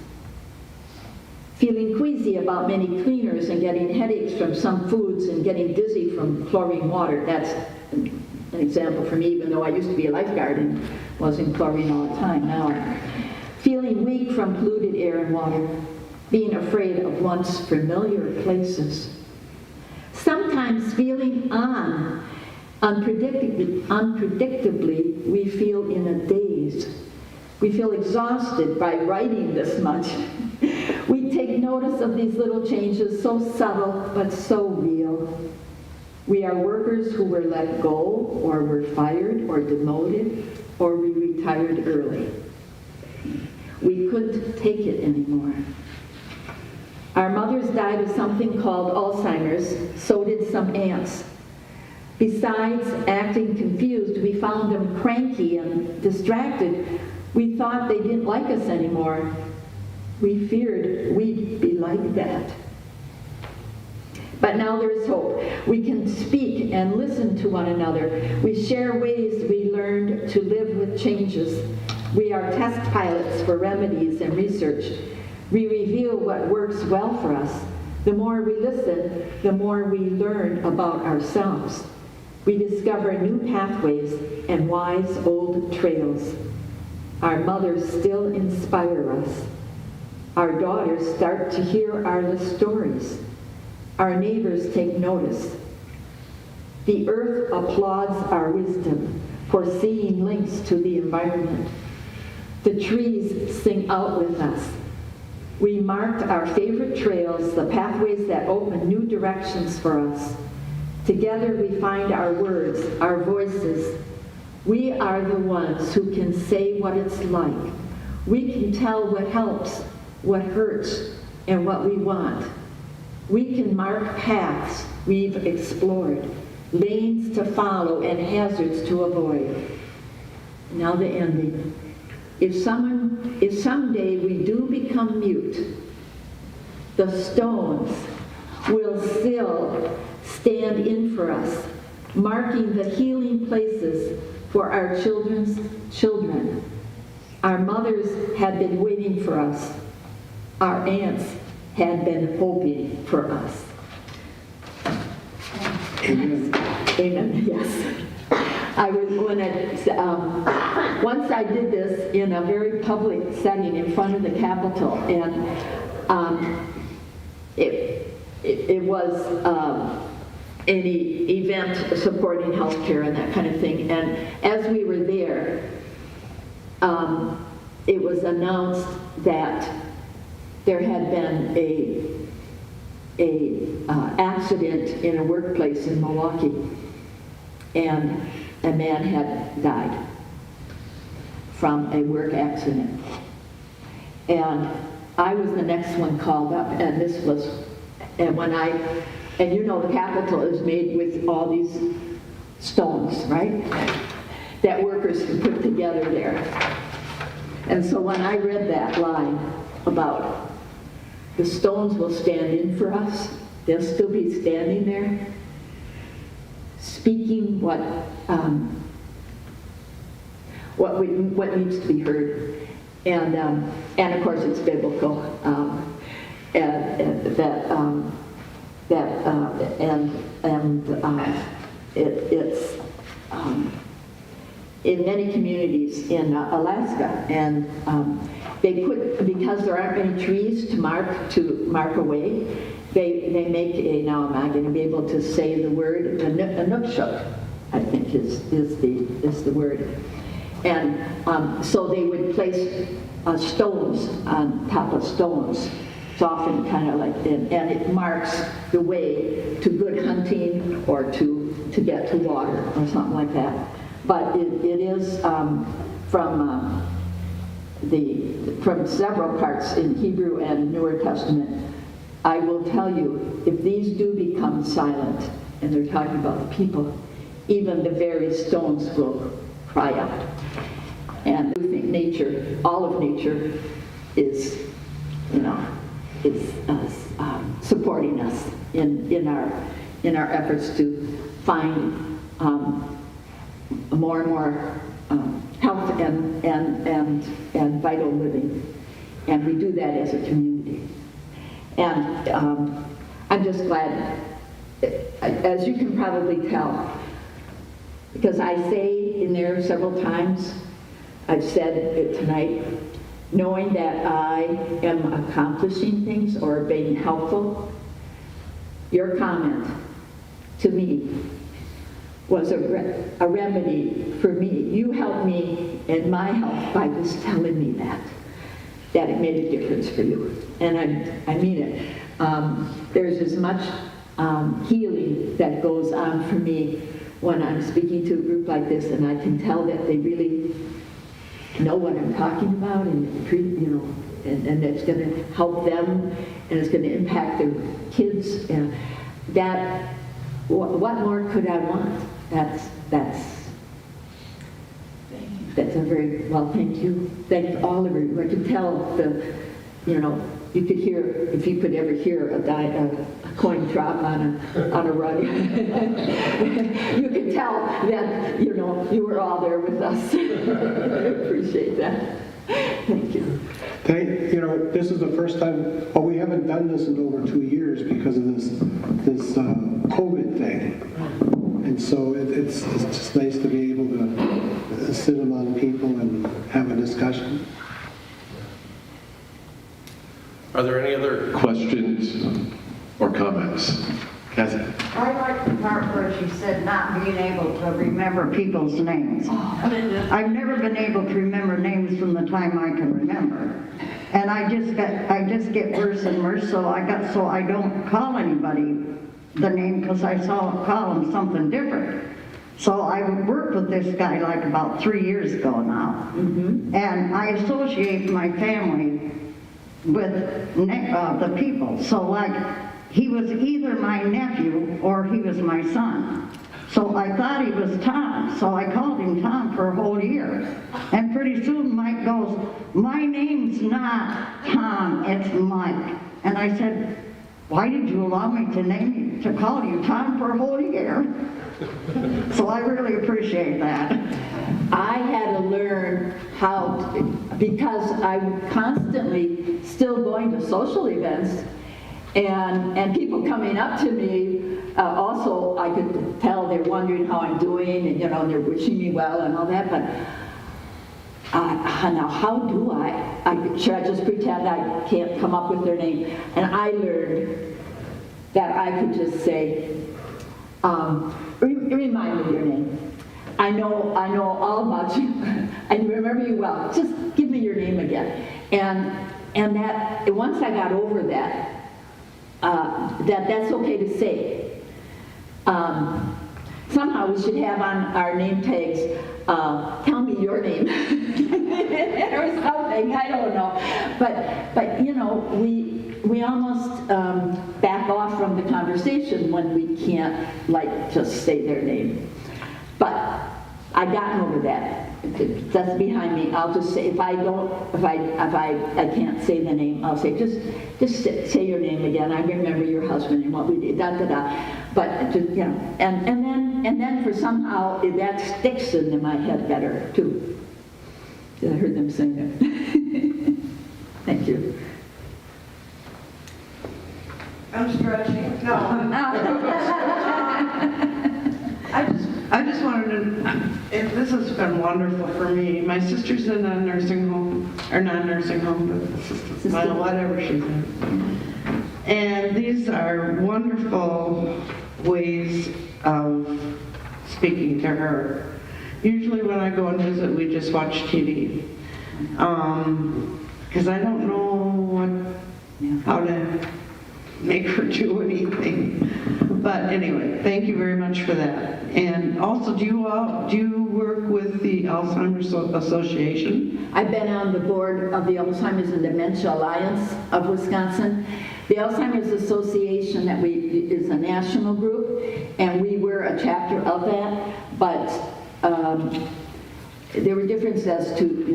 queasy about many cleaners and getting headaches from some foods and getting dizzy from chlorine water. That's an example for me, even though I used to be a lifeguard and was in chlorine all the time. Now I'm feeling weak from polluted air and water, being afraid of once familiar places. Sometimes feeling unpredictably, we feel in a daze. We feel exhausted by writing this much. We take notice of these little changes, so subtle but so real. We are workers who were let go, or were fired, or demoted, or we retired early. We couldn't take it anymore. Our mothers died of something called Alzheimer's, so did some aunts. Besides acting confused, we found them cranky and distracted. We thought they didn't like us anymore. We feared we'd be like that. But now there's hope. We can speak and listen to one another. We share ways we learned to live with changes. We are test pilots for remedies and research. We reveal what works well for us. The more we listen, the more we learn about ourselves. We discover new pathways and wise old trails. Our mothers still inspire us. Our daughters start to hear our stories. Our neighbors take notice. The earth applauds our wisdom, foreseeing links to the environment. The trees sing out with us. We marked our favorite trails, the pathways that open new directions for us. Together we find our words, our voices. We are the ones who can say what it's like. We can tell what helps, what hurts, and what we want. We can mark paths we've explored, lanes to follow and hazards to avoid. Now the ending. If someday we do become mute, the stones will still stand in for us, marking the healing places for our children's children. Our mothers had been waiting for us. Our aunts had been hoping for us. Amen. Amen, yes. Once I did this in a very public setting in front of the Capitol, and it was any event supporting healthcare and that kind of thing. And as we were there, it was announced that there had been a accident in a workplace in Milwaukee, and a man had died from a work accident. And I was the next one called up, and this was, and you know the Capitol is made with all these stones, right? That workers can put together there. And so when I read that line about the stones will stand in for us, they'll still be standing there, speaking what needs to be heard, and of course it's biblical, it's in many communities in Alaska, and they put, because there aren't many trees to mark away, they make now am I going to be able to say the word, a nukshuk, I think is the word. And so they would place stones on top of stones. It's often kind of like, and it marks the way to good hunting or to get to water or something like that. But it is from several parts in Hebrew and Newer Testament. I will tell you, if these do become silent, and they're talking about the people, even the very stones will cry out. And I think nature, all of nature, is supporting us in our efforts to find more and more health and vital living, and we do that as a community. And I'm just glad, as you can probably tell, because I say in there several times, I've said it tonight, knowing that I am accomplishing things or being helpful, your comment to me was a remedy for me. You helped me in my health by just telling me that it made a difference for you. And I mean it. There's as much healing that goes on for me when I'm speaking to a group like this, and I can tell that they really know what I'm talking about, and and it's going to help them, and it's going to impact their kids. And what more could I want? That's a very well. Thank you. Thank all of you. I could tell you could hear, if you could ever hear a coin drop on a rug. You could tell that you were all there with us. I appreciate that. Thank you. This is the first time. Well, we haven't done this in over 2 years because of this COVID thing, and so it's just nice to be able to sit among people and have a discussion. Are there any other questions or comments? Kathy? I like the part where she said not being able to remember people's names. I've never been able to remember names from the time I can remember. And I just get worse and worse, so I don't call anybody the name because I call them something different. So I worked with this guy like about 3 years ago now. Mm-hmm. And I associate my family with the people. So like, he was either my nephew or he was my son. So I thought he was Tom, so I called him Tom for a whole year. And pretty soon Mike goes, "My name's not Tom, it's Mike." And I said, "Why did you allow me to call you Tom for a whole year?" So I really appreciate that. I had to learn because I'm constantly still going to social events, and people coming up to me, also I could tell they're wondering how I'm doing, and they're wishing me well and all that, but now how do should I just pretend I can't come up with their name? And I learned that I could just say, remind me of your name. I know all about you. I remember you well. Just give me your name again. And that once I got over that, that's okay to say. Somehow we should have on our name tags, tell me your name, or something. I don't know. But we almost back off from the conversation when we can't just say their name. But I've gotten over that. That's behind me. I'll just say, if I can't say the name, I'll say, just say your name again. I remember your husband and what we did, But just, and then for somehow that sticks into my head better too. I heard them sing it. Thank you. I'm stretching. No. I just wanted to, this has been wonderful for me. My sister's in a nursing home, or not nursing home, but whatever she's in. And these are wonderful ways of speaking to her. Usually when I go and visit, we just watch TV. Because I don't know how to make her do anything. But anyway, thank you very much for that. And also, do you work with the Alzheimer's Association? I've been on the board of the Alzheimer's and Dementia Alliance of Wisconsin. The Alzheimer's Association is a national group, and we were a chapter of that, but there were differences as to,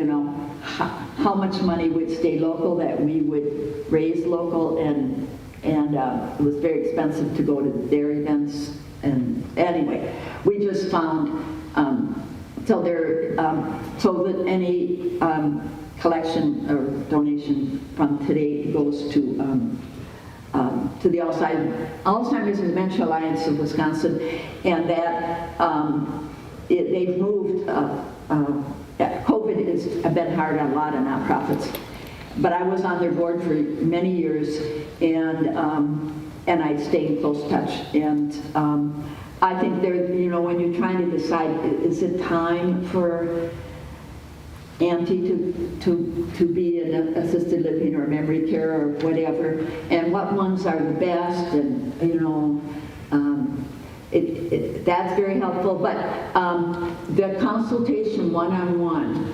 how much money would stay local, that we would raise local, and it was very expensive to go to their events. And anyway, we just found so that any collection or donation from today goes to to the Alzheimer's and Dementia Alliance of Wisconsin, and that they've moved. COVID has been hard on a lot of nonprofits, but I was on their board for many years, and I stayed in close touch. And I think there, when you're trying to decide, is it time for Auntie to be in assisted living or memory care or whatever, and what ones are the best, and that's very helpful. But the consultation one-on-one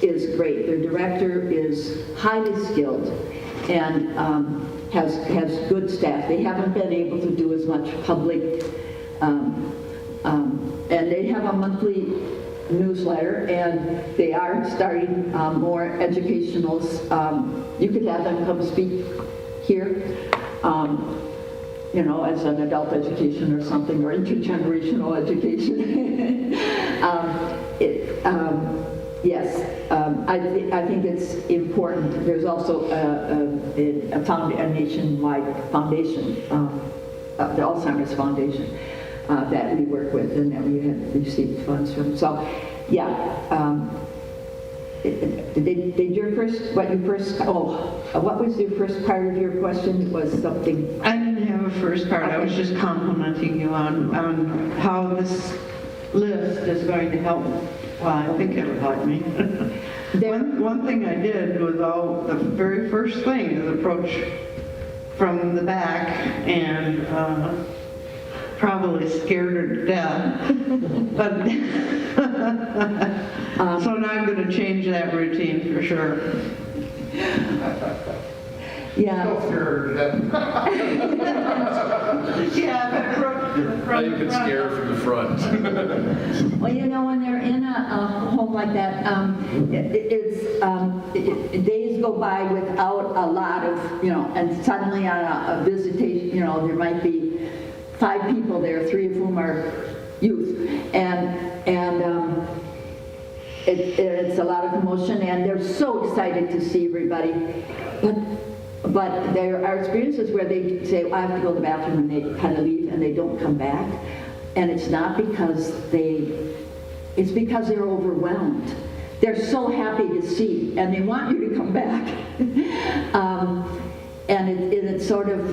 is great. Their director is highly skilled and has good staff. They haven't been able to do as much public, and they have a monthly newsletter, and they are starting more educationals. You could have them come speak here, as an adult education or something, or intergenerational education. Yes, I think it's important. There's also a nationwide foundation, the Alzheimer's Foundation, that we work with and that we have received funds from. So, yeah. Did your first, what was your first part of your question? It was something. I didn't have a first part. I was just complimenting you on how this list is going to help. Well, I think it'll help me. One thing I did was the very first thing is approach from the back, and probably scared her to death. But so now I'm going to change that routine for sure. Yeah. Now you can scare from the front. Well, when they're in a home like that, days go by without a lot of, and suddenly on a visitation, there might be 5 people there, 3 of whom are youth, and it's a lot of emotion, and they're so excited to see everybody, but there are experiences where they say, I have to go to the bathroom, and they kind of leave, and they don't come back, and it's not because it's because they're overwhelmed. They're so happy to see, and they want you to come back. And it's sort of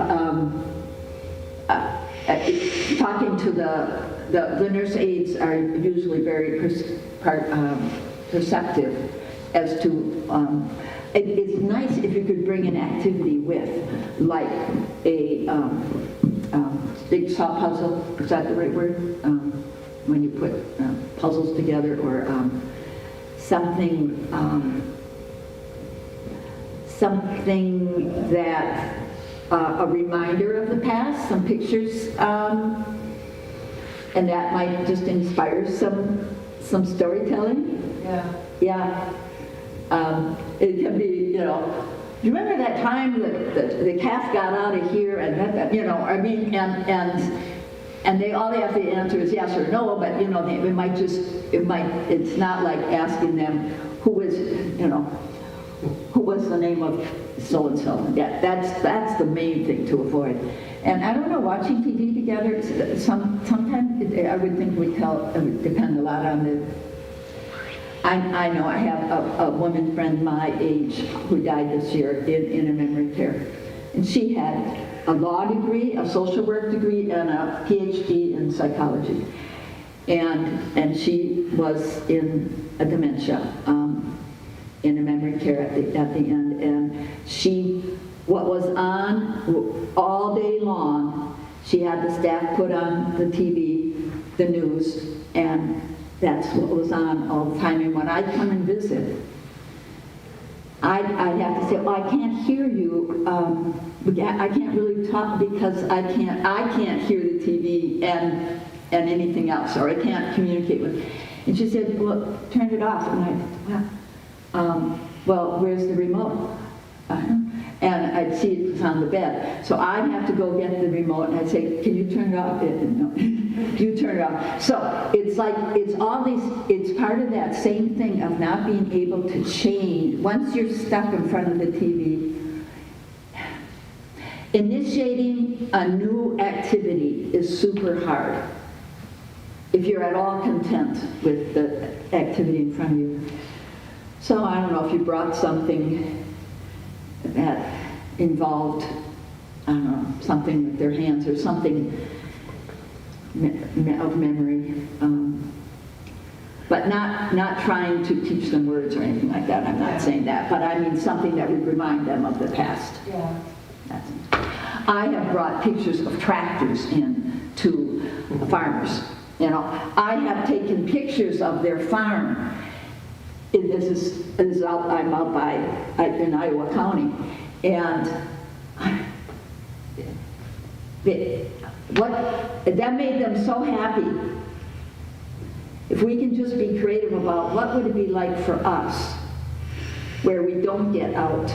talking to the nurse aides are usually very perceptive as to. It's nice if you could bring an activity with, like a jigsaw puzzle. Is that the right word? When you put puzzles together, or something that a reminder of the past, some pictures, and that might just inspire some storytelling. Yeah. It can be, you remember that time that the calf got out of here, and and all they have to answer is yes or no, but it's not like asking them who was the name of so and so. Yeah, that's the main thing to avoid. And I don't know, watching TV together, sometimes I would think it would depend a lot on the. I know I have a woman friend my age who died this year in a memory care. And she had a law degree, a social work degree, and a PhD in psychology. And she was in a dementia, in a memory care at the end. And what was on all day long, she had the staff put on the TV, the news, and that's what was on all the time. And when I'd come and visit, I'd have to say, well, I can't hear you. I can't really talk because I can't hear the TV and anything else, or I can't communicate with. And she said, well, turn it off. And well, where's the remote? And I'd see it was on the bed. So I'd have to go get the remote, and I'd say, can you turn it off? No. You turn it off. So it's like, it's part of that same thing of not being able to change. Once you're stuck in front of the TV, Initiating a new activity is super hard. If you're at all content with the activity in front of you. So I don't know if you brought something that involved, I don't know, something with their hands or something of memory. But not trying to teach them words or anything like that. I'm not saying that. But I mean something that would remind them of the past. Yeah. I have brought pictures of tractors in to farmers. You know, I have taken pictures of their farm. This is out, I'm out in Iowa County, and that made them so happy. If we can just be creative about what would it be like for us, where we don't get out.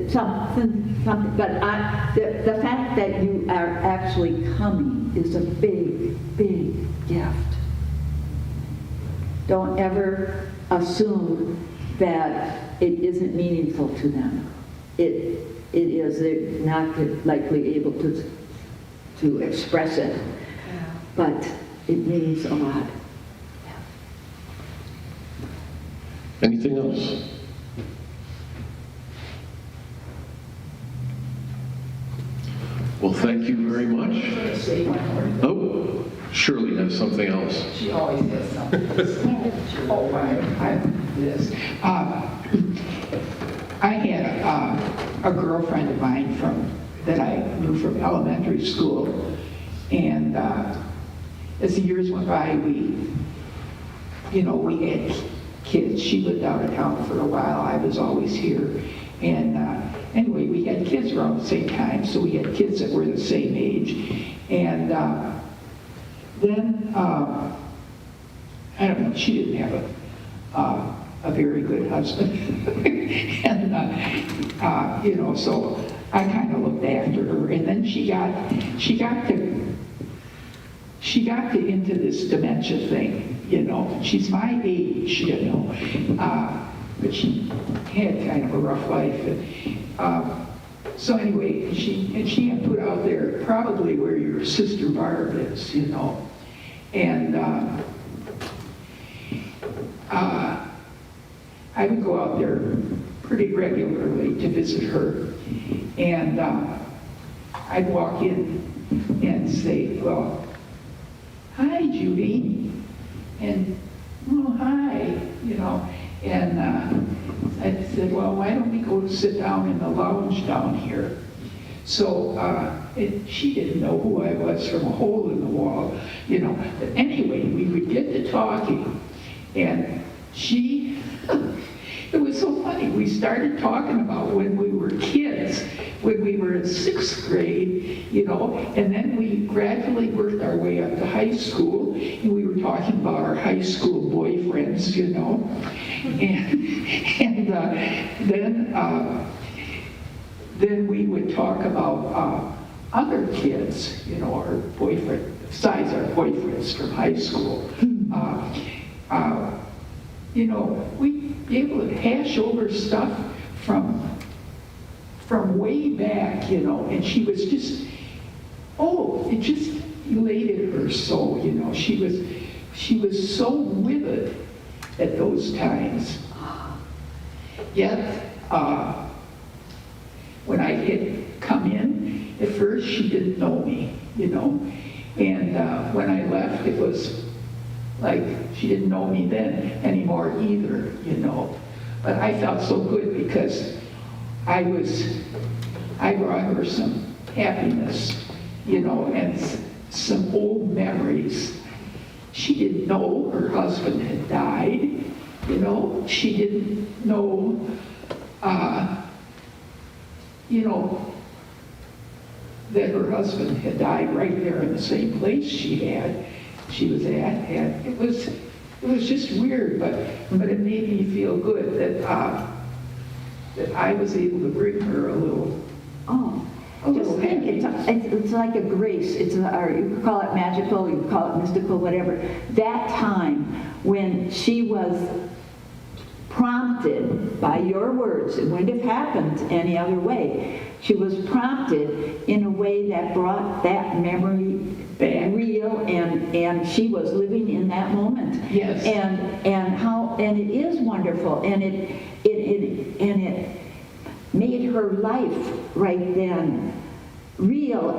Something, but the fact that you are actually coming is a big, big gift. Don't ever assume that it isn't meaningful to them. It is. They're not likely able to express it, but it means a lot. Anything else? Well, thank you very much. I'm going to say one more. Oh, Shirley has something else. She always has something. Oh, I this. I had a girlfriend of mine that I knew from elementary school, and as the years went by, we had kids. She lived out of town for a while. I was always here, and anyway, we had kids around the same time, so we had kids that were the same age, and then I don't know. She didn't have a very good husband, and so I kind of looked after her, and then she got into this dementia thing. She's my age, but she had kind of a rough life. And, so anyway, she had put out there probably where your sister Barb is, and I would go out there pretty regularly to visit her, and I'd walk in and say, well, hi, Judy, and oh, hi, and I said, well, why don't we go sit down in the lounge down here? So she didn't know who I was from a hole in the wall, But anyway, we would get to talking, and it was so funny. We started talking about when we were kids, when we were in 6th grade, and then we gradually worked our way up to high school, and we were talking about our high school boyfriends, and then we would talk about other kids, our boyfriend, besides our boyfriends from high school. We'd be able to hash over stuff from way back, and she was just, it just elated her so, she was so with it at those times. Yet, when I had come in, at first she didn't know me, and when I left, it was like she didn't know me then anymore either, But I felt so good because I brought her some happiness, and some old memories. She didn't know her husband had died, She didn't know, that her husband had died right there in the same place she was at, and it was just weird, but it made me feel good that I was able to bring her a little. Just think, it's like a grace. Or you could call it magical, you could call it mystical, whatever. That time when she was prompted by your words. It wouldn't have happened any other way. She was prompted in a way that brought that memory Back. real, and she was living in that moment. Yes. And it is wonderful, and it made her life right then real,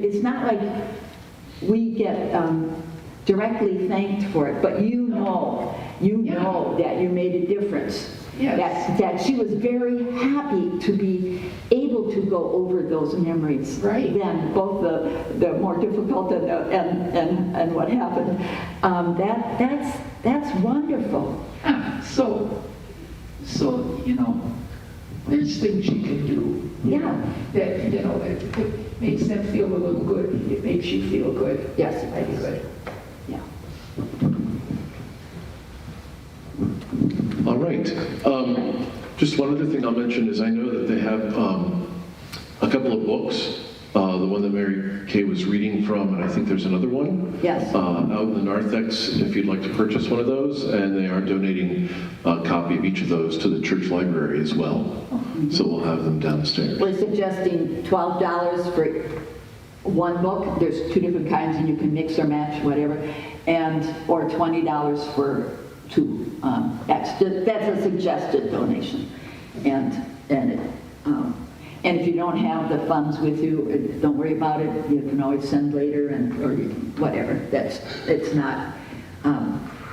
it's not like we get directly thanked for it, but you know that you made a difference. Yes. That she was very happy to be able to go over those memories. Right. Then both the more difficult and what happened. That's wonderful. So, there's things you can do. Yeah. That, it makes them feel a little good. It makes you feel good. Yes, it Very does. good. Yeah. All right. Just one other thing I'll mention is I know that they have a couple of books. The one that Mary Kay was reading from, and I think there's another one. Yes. Out in the narthex, if you'd like to purchase one of those, and they are donating a copy of each of those to the church library as well. So we'll have them downstairs. We're suggesting $12 for one book. There's two different kinds, and you can mix or match, whatever, or $20 for two. That's a suggested donation, and if you don't have the funds with you, don't worry about it. You can always send later, or whatever. It's not.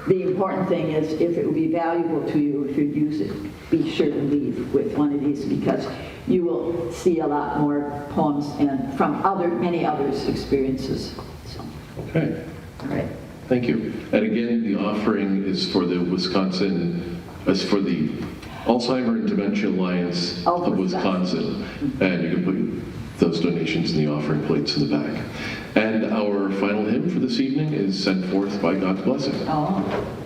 The important thing is, if it would be valuable to you, if you use it, be sure to leave with one of these, because you will see a lot more poems and from many others' experiences. So, Okay. all right. Thank you. And again, the offering is for the Alzheimer and Dementia Alliance of Wisconsin. And you can put those donations in the offering plates in the back. And our final hymn for this evening is Sent Forth by God's Blessing. Oh.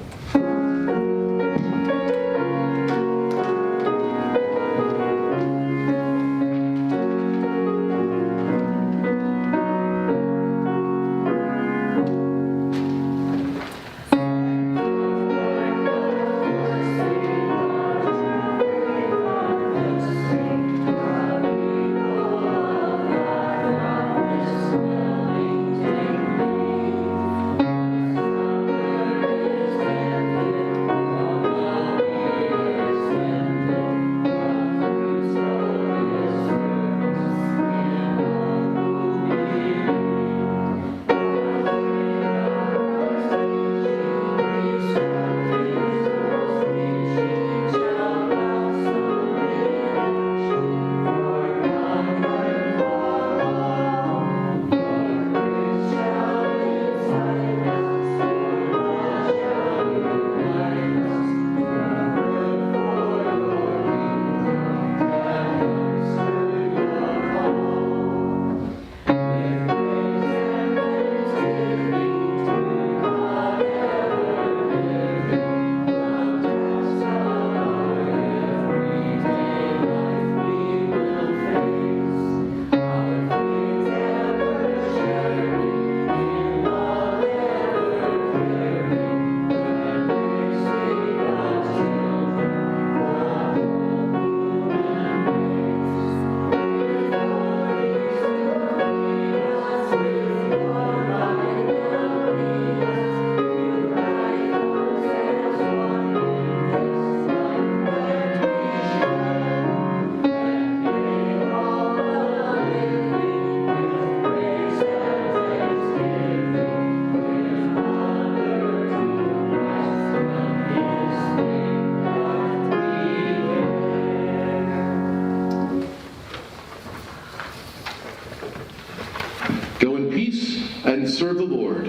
Go in peace and serve the Lord.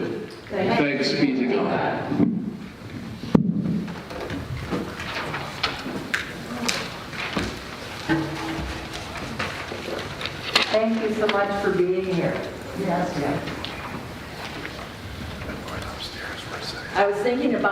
Thanks be to God. Thank you so much for being here. Yes. I was thinking about